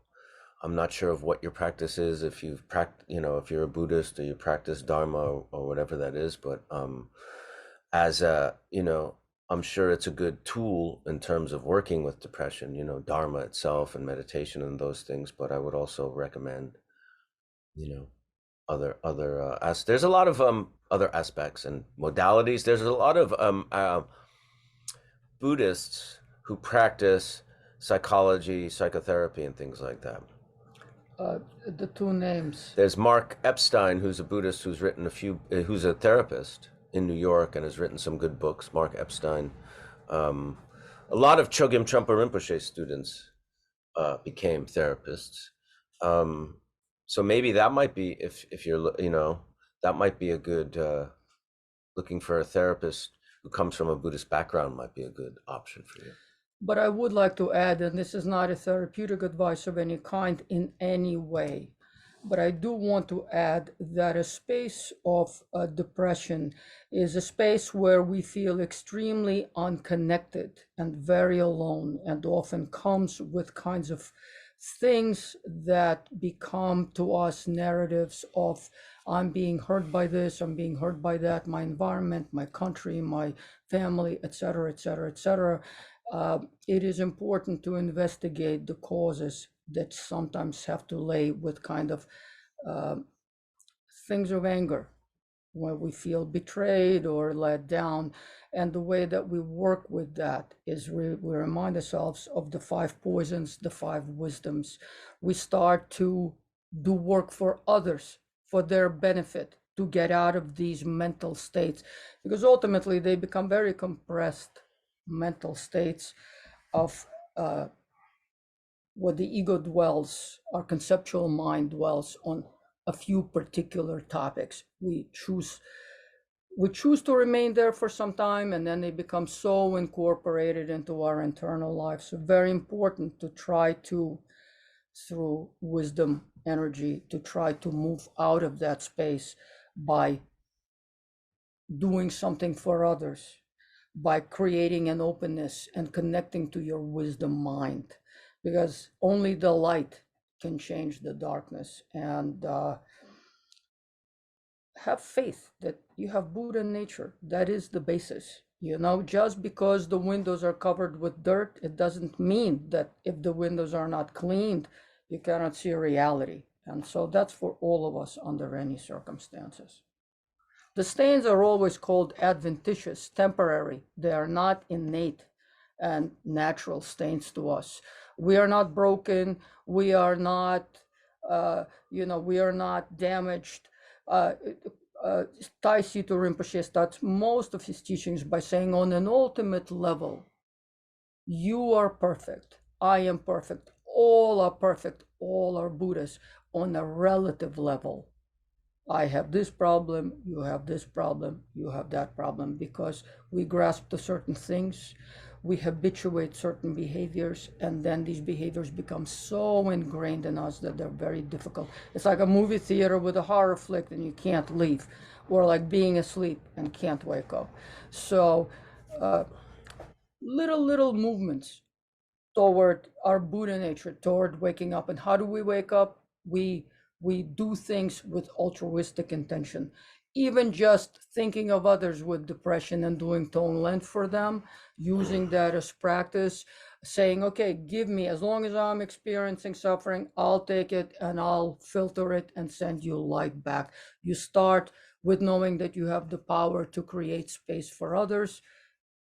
I'm not sure of what your practice is, if if you're a Buddhist or you practice Dharma or whatever that is, but as a, I'm sure it's a good tool in terms of working with depression, Dharma itself and meditation and those things. But I would also recommend, there's a lot of other aspects and modalities. There's a lot of Buddhists who practice psychology, psychotherapy, and things like that. The two names. There's Mark Epstein, who's a Buddhist, who's a therapist in New York and has written some good books. Mark Epstein. A lot of Chogyam Trungpa Rinpoche students became therapists. So maybe that might be, if you're, that might be a good, looking for a therapist who comes from a Buddhist background might be a good option for you. But I would like to add, and this is not a therapeutic advice of any kind in any way, but I do want to add that a space of depression is a space where we feel extremely unconnected and very alone, and often comes with kinds of things that become to us narratives of, I'm being hurt by this, I'm being hurt by that, my environment, my country, my family, etc., etc., etc. It is important to investigate the causes that sometimes have to lay with kind of things of anger, when we feel betrayed or let down. And the way that we work with that is we remind ourselves of the 5 poisons, the 5 wisdoms. We start to do work for others, for their benefit, to get out of these mental states, because ultimately they become very compressed mental states of what the ego dwells, our conceptual mind dwells on a few particular topics. We choose to remain there for some time, and then they become so incorporated into our internal life. So very important to try to, through wisdom energy, to try to move out of that space by doing something for others, by creating an openness and connecting to your wisdom mind, because only the light can change the darkness. And have faith that you have Buddha nature. That is the basis. Just because the windows are covered with dirt, it doesn't mean that if the windows are not cleaned, you cannot see reality. And so that's for all of us under any circumstances. The stains are always called adventitious, temporary. They are not innate and natural stains to us. We are not broken. We are not, we are not damaged. Taisito Rinpoche starts most of his teachings by saying, on an ultimate level, you are perfect. I am perfect. All are perfect. All are Buddhas. On a relative level, I have this problem, you have this problem, you have that problem, because we grasp to certain things, we habituate certain behaviors, and then these behaviors become so ingrained in us that they're very difficult. It's like a movie theater with a horror flick and you can't leave, or like being asleep and can't wake up. So little movements toward our Buddha nature, toward waking up. And how do we wake up? We do things with altruistic intention. Even just thinking of others with depression and doing tone length for them, using that as practice, saying, okay, give me, as long as I'm experiencing suffering, I'll take it and I'll filter it and send you light back. You start with knowing that you have the power to create space for others.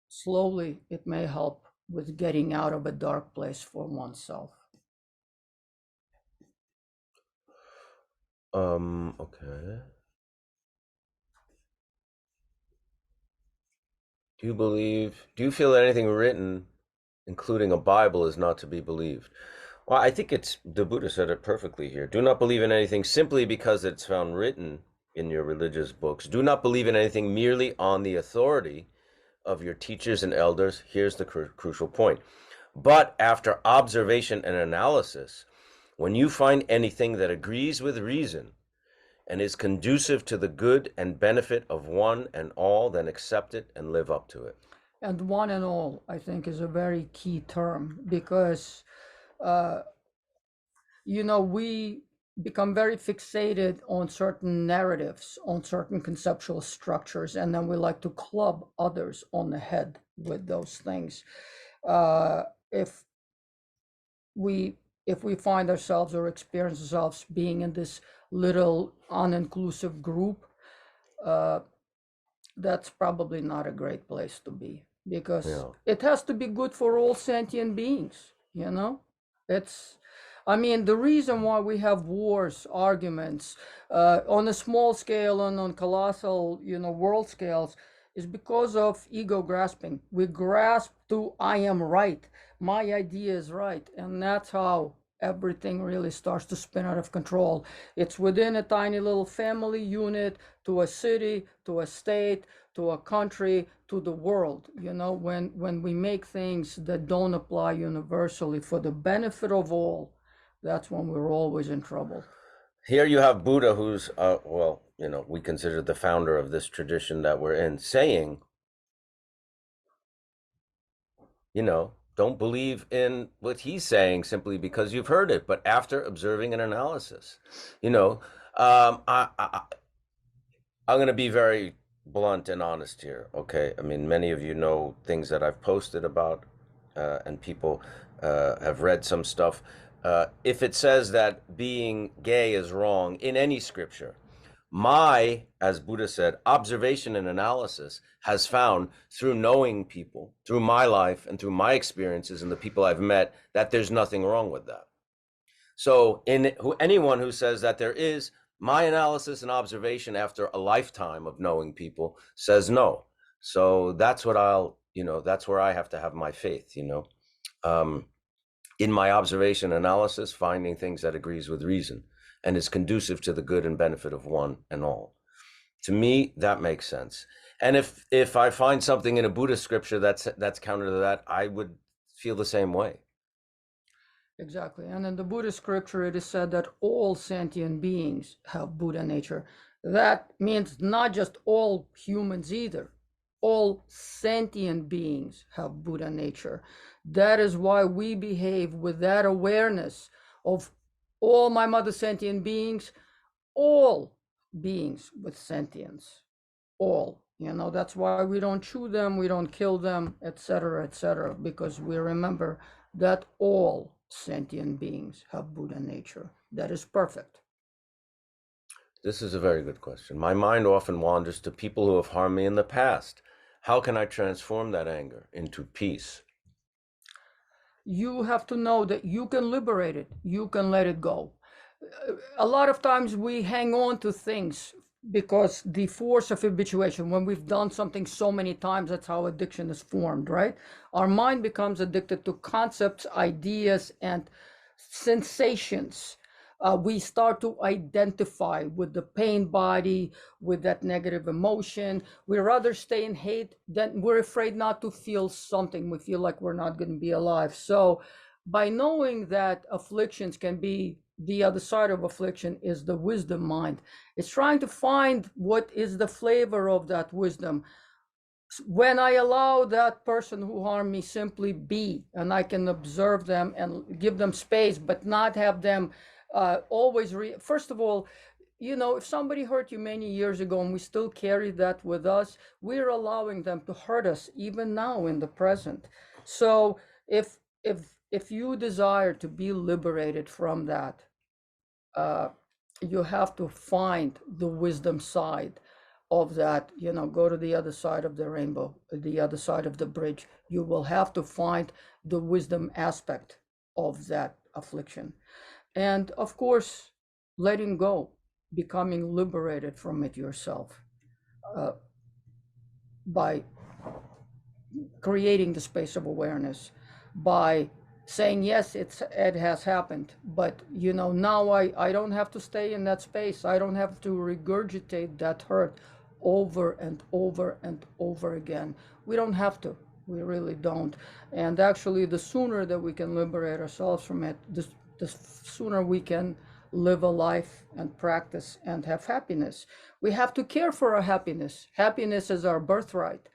Slowly, it may help with getting out of a dark place for oneself. Okay. Do you feel that anything written, including a Bible, is not to be believed? Well, I think it's the Buddha said it perfectly here. Do not believe in anything simply because it's found written in your religious books. Do not believe in anything merely on the authority of your teachers and elders. Here's the crucial point. But after observation and analysis, when you find anything that agrees with reason and is conducive to the good and benefit of one and all, then accept it and live up to it. And one and all, I think, is a very key term because, uh, we become very fixated on certain narratives, on certain conceptual structures, and then we like to club others on the head with those things. If we if we find ourselves or experience ourselves being in this little uninclusive group, uh, that's probably not a great place to be because Yeah. it has to be good for all sentient beings. It's, I mean, the reason why we have wars, arguments, on a small scale and on colossal, world scales, is because of ego grasping. We grasp to I am right, my idea is right, and that's how everything really starts to spin out of control. It's within a tiny little family unit, to a city, to a state, to a country, to the world. When we make things that don't apply universally for the benefit of all, that's when we're always in trouble. Here you have Buddha, who's, we consider the founder of this tradition that we're in, saying, don't believe in what he's saying simply because you've heard it, but after observing an analysis. I'm going to be very blunt and honest here, okay? I mean, many of you know things that I've posted about, and people have read some stuff. If it says that being gay is wrong in any scripture, as Buddha said, observation and analysis has found through knowing people, through my life and through my experiences and the people I've met, that there's nothing wrong with that. So anyone who says that there is, my analysis and observation after a lifetime of knowing people says no. So that's what that's where I have to have my faith, in my observation analysis, finding things that agrees with reason and is conducive to the good and benefit of one and all. To me, that makes sense. And if I find something in a Buddhist scripture that's counter to that, I would feel the same way. Exactly. And in the Buddhist scripture, it is said that all sentient beings have Buddha nature. That means not just all humans either. All sentient beings have Buddha nature. That is why we behave with that awareness of all my mother sentient beings, all beings with sentience, all. That's why we don't chew them, we don't kill them, etc., because we remember that all sentient beings have Buddha nature. That is perfect. This is a very good question. My mind often wanders to people who have harmed me in the past. How can I transform that anger into peace? You have to know that you can liberate it, you can let it go. A lot of times we hang on to things because the force of habituation, when we've done something so many times, that's how addiction is formed, right? Our mind becomes addicted to concepts, ideas, and sensations. We start to identify with the pain body, with that negative emotion. We rather stay in hate than we're afraid not to feel something. We feel like we're not going to be alive. So by knowing that afflictions can be, the other side of affliction is the wisdom mind. It's trying to find what is the flavor of that wisdom. When I allow that person who harmed me simply be, and I can observe them and give them space, but not have them always first of all, you know, if somebody hurt you many years ago and we still carry that with us, we're allowing them to hurt us even now in the present. So if you desire to be liberated from that, uh, you have to find the wisdom side of that. You know, go to the other side of the rainbow, the other side of the bridge. You will have to find the wisdom aspect of that affliction, and of course, letting go, becoming liberated from it yourself, uh, by creating the space of awareness, by saying yes, it has happened, but you know, now I don't have to stay in that space. I don't have to regurgitate that hurt over and over and over again. We don't have to. We really don't. And actually, the sooner that we can liberate ourselves from it, the sooner we can live a life and practice and have happiness. We have to care for our happiness. Happiness is our birthright.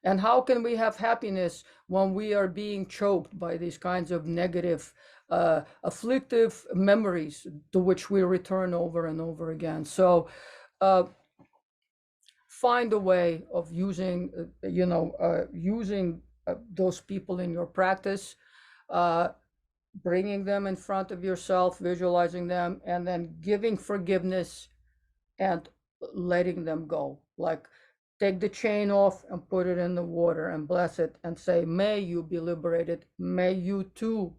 And how can we have happiness when we are being choked by these kinds of negative, afflictive memories to which we return over and over again? So find a way of using, using those people in your practice, bringing them in front of yourself, visualizing them, and then giving forgiveness and letting them go. Like, take the chain off and put it in the water and bless it and say, may you be liberated. May you too,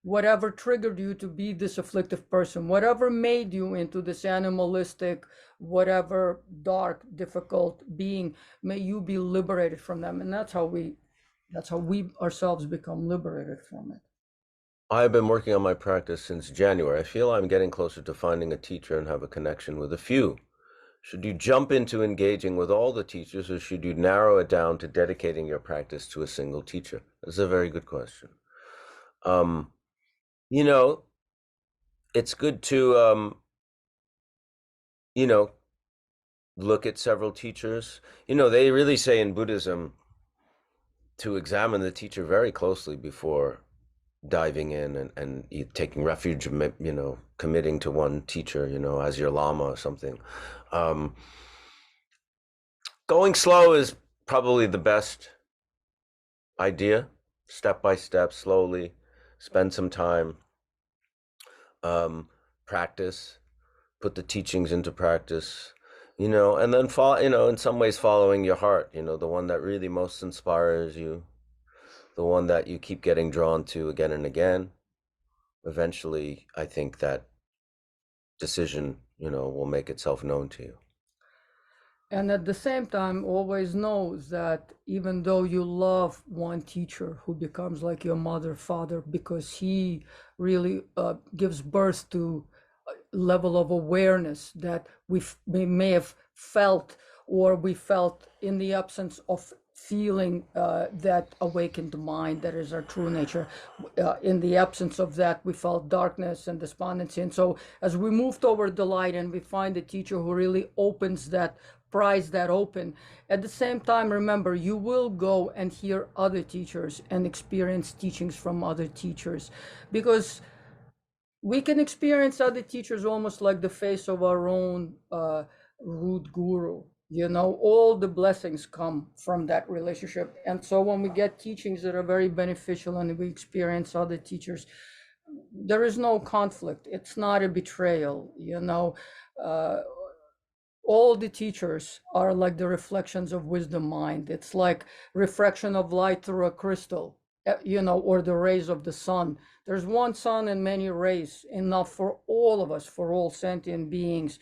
whatever triggered you to be this afflictive person, whatever made you into this animalistic, whatever dark, difficult being, may you be liberated from them. And that's how we ourselves become liberated from it. I've been working on my practice since January. I feel I'm getting closer to finding a teacher and have a connection with a few. Should you jump into engaging with all the teachers, or should you narrow it down to dedicating your practice to a single teacher? That's a very good question. You know, it's good to, look at several teachers. They really say in Buddhism to examine the teacher very closely before diving in and taking refuge, committing to one teacher, as your lama or something. Going slow is probably the best idea. Step by step, slowly, spend some time, practice, put the teachings into practice, and then follow, in some ways following your heart, the one that really most inspires you, the one that you keep getting drawn to again and again. Eventually, I think that decision, will make itself known to you. And at the same time, always know that even though you love one teacher who becomes like your mother, father, because he really gives birth to a level of awareness that we may have felt, or we felt in the absence of feeling that awakened mind that is our true nature. In the absence of that, we felt darkness and despondency. And so as we move toward the light and we find a teacher who really opens that, pries that open, at the same time, remember, you will go and hear other teachers and experience teachings from other teachers, because we can experience other teachers almost like the face of our own root guru. All the blessings come from that relationship. And so when we get teachings that are very beneficial and we experience other teachers, there is no conflict. It's not a betrayal. All the teachers are like the reflections of wisdom mind. It's like refraction of light through a crystal, or the rays of the sun. There's one sun and many rays, enough for all of us, for all sentient beings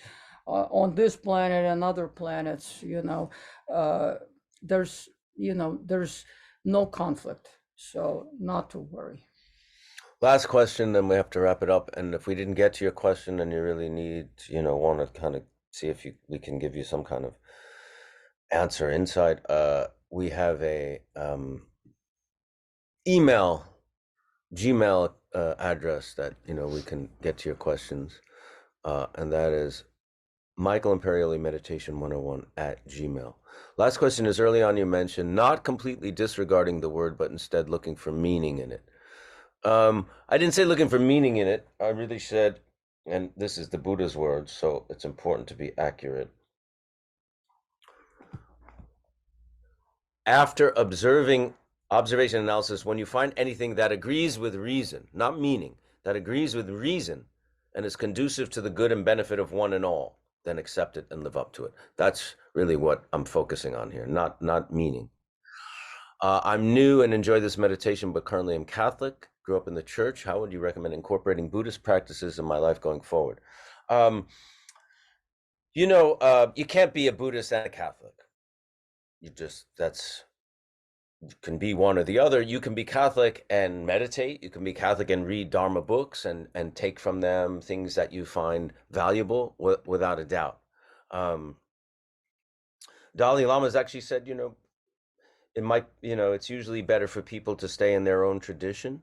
on this planet and other planets. There's no conflict, so not to worry. Last question, then we have to wrap it up. And if we didn't get to your question and you really need, want to kind of see if we can give you some kind of answer, insight, we have a Gmail address that we can get to your questions, and that is Michael Imperioli Meditation 101 at Gmail. Last question is, early on you mentioned not completely disregarding the word, but instead looking for meaning in it. I didn't say looking for meaning in it. I really said, and this is the Buddha's words, so it's important to be accurate. After observation analysis, when you find anything that agrees with reason, not meaning, that agrees with reason and is conducive to the good and benefit of one and all, then accept it and live up to it. That's really what I'm focusing on here, not meaning. I'm new and enjoy this meditation, but currently I'm Catholic, grew up in the church. How would you recommend incorporating Buddhist practices in my life going forward? You can't be a Buddhist and a Catholic. You can be one or the other. You can be Catholic and meditate. You can be Catholic and read Dharma books and take from them things that you find valuable, without a doubt. Dalai Lama has actually said, it's usually better for people to stay in their own tradition.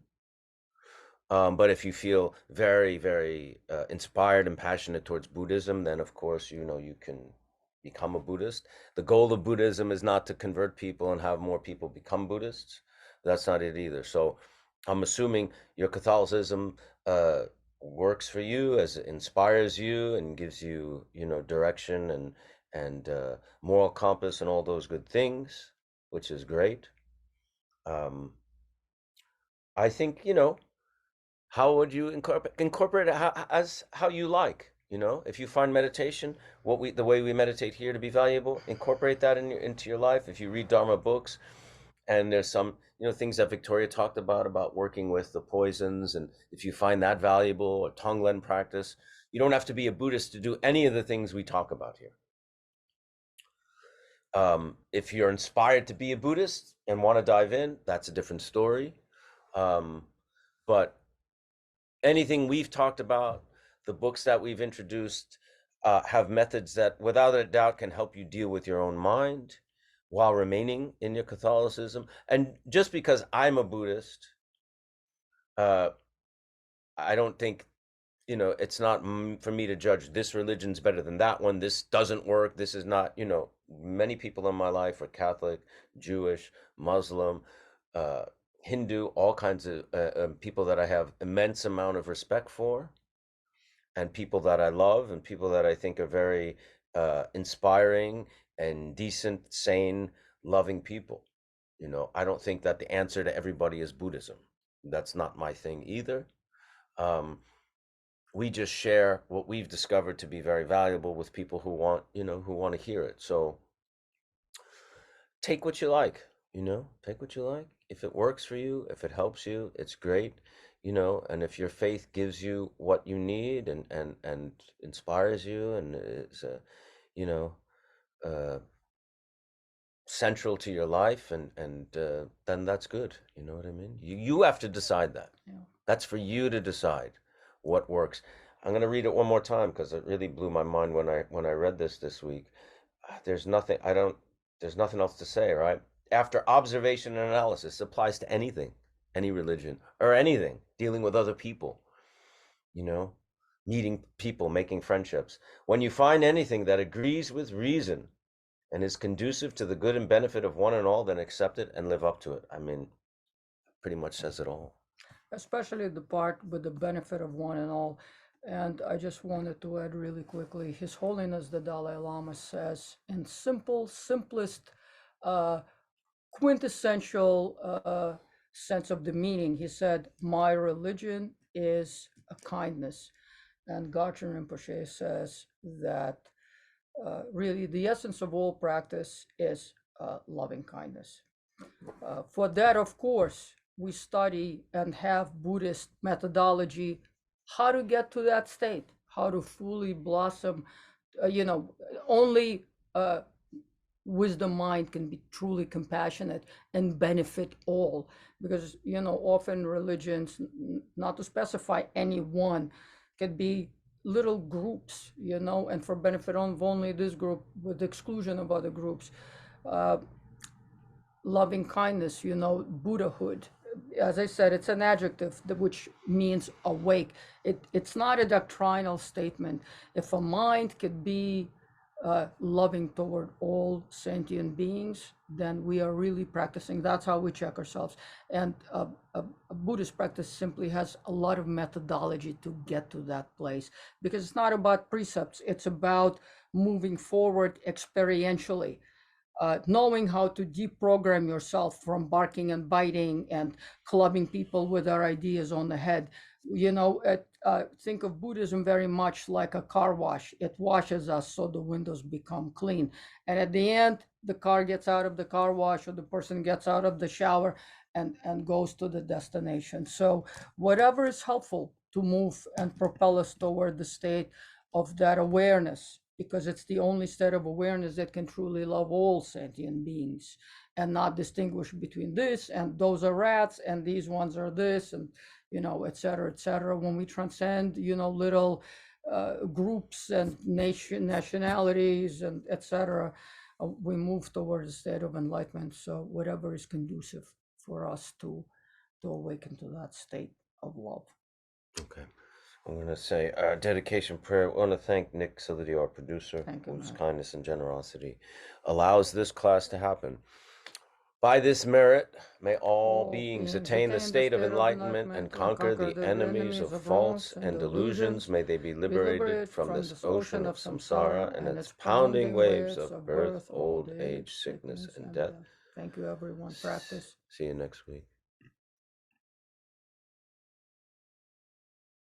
But if you feel very, very inspired and passionate towards Buddhism, then of course, you can become a Buddhist. The goal of Buddhism is not to convert people and have more people become Buddhists. That's not it either. So I'm assuming your Catholicism works for you, as it inspires you and gives you, direction and moral compass and all those good things, which is great. I think, how would you incorporate it as how you like? If you find meditation, the way we meditate here, to be valuable, incorporate that into your life. If you read Dharma books, and there's some things that Victoria talked about working with the poisons, and if you find that valuable, or Tonglen practice, you don't have to be a Buddhist to do any of the things we talk about here. If you're inspired to be a Buddhist and want to dive in, that's a different story. But anything we've talked about, the books that we've introduced, have methods that without a doubt can help you deal with your own mind while remaining in your Catholicism. And just because I'm a Buddhist, I don't think, it's not for me to judge this religion's better than that one. This doesn't work. This is not, many people in my life are Catholic, Jewish, Muslim, Hindu, all kinds of people that I have immense amount of respect for, and people that I love, and people that I think are very inspiring and decent, sane, loving people. I don't think that the answer to everybody is Buddhism. That's not my thing either. We just share what we've discovered to be very valuable with people who want to hear it. So take what you like, take what you like. If it works for you, if it helps you, it's great, and if your faith gives you what you need and inspires you and is, central to your life, and then that's good. You know what I mean? You have to decide that. Yeah. That's for you to decide what works. I'm going to read it one more time because it really blew my mind when I read this week. There's nothing else to say, right? After observation and analysis, applies to anything, any religion or anything, dealing with other people, meeting people, making friendships. When you find anything that agrees with reason and is conducive to the good and benefit of one and all, then accept it and live up to it. I mean, pretty much says it all. Especially the part with the benefit of one and all. And I just wanted to add really quickly, His Holiness the Dalai Lama says, in simplest, quintessential sense of the meaning, he said, my religion is a kindness. And Garchen Rinpoche says that really the essence of all practice is loving kindness. For that, of course, we study and have Buddhist methodology, how to get to that state, how to fully blossom. Only wisdom mind can be truly compassionate and benefit all, because often religions, not to specify any one, could be little groups, and for benefit of only this group with exclusion of other groups. Loving kindness, Buddhahood, as I said, it's an adjective which means awake. It's not a doctrinal statement. If a mind could be loving toward all sentient beings, then we are really practicing. That's how we check ourselves. And a Buddhist practice simply has a lot of methodology to get to that place, because it's not about precepts, it's about moving forward experientially. Knowing how to deprogram yourself from barking and biting and clubbing people with our ideas on the head. Think of Buddhism very much like a car wash. It washes us so the windows become clean. And at the end, the car gets out of the car wash, or the person gets out of the shower and goes to the destination. So whatever is helpful to move and propel us toward the state of that awareness, because it's the only state of awareness that can truly love all sentient beings and not distinguish between this and those are rats and these ones are this, and et cetera, et cetera. When we transcend little groups and nationalities and et cetera, we move towards a state of enlightenment. So whatever is conducive for us to awaken to that state of love. Okay. I'm going to say our dedication prayer. I want to thank Nick Solidago, our producer, whose kindness and generosity allows this class to happen. By this merit, may all beings attain the state of enlightenment and conquer the enemies of faults and delusions. May they be liberated from this ocean of samsara and its pounding waves of birth, old age, sickness, and death. Thank you, everyone. Practice. See you next week.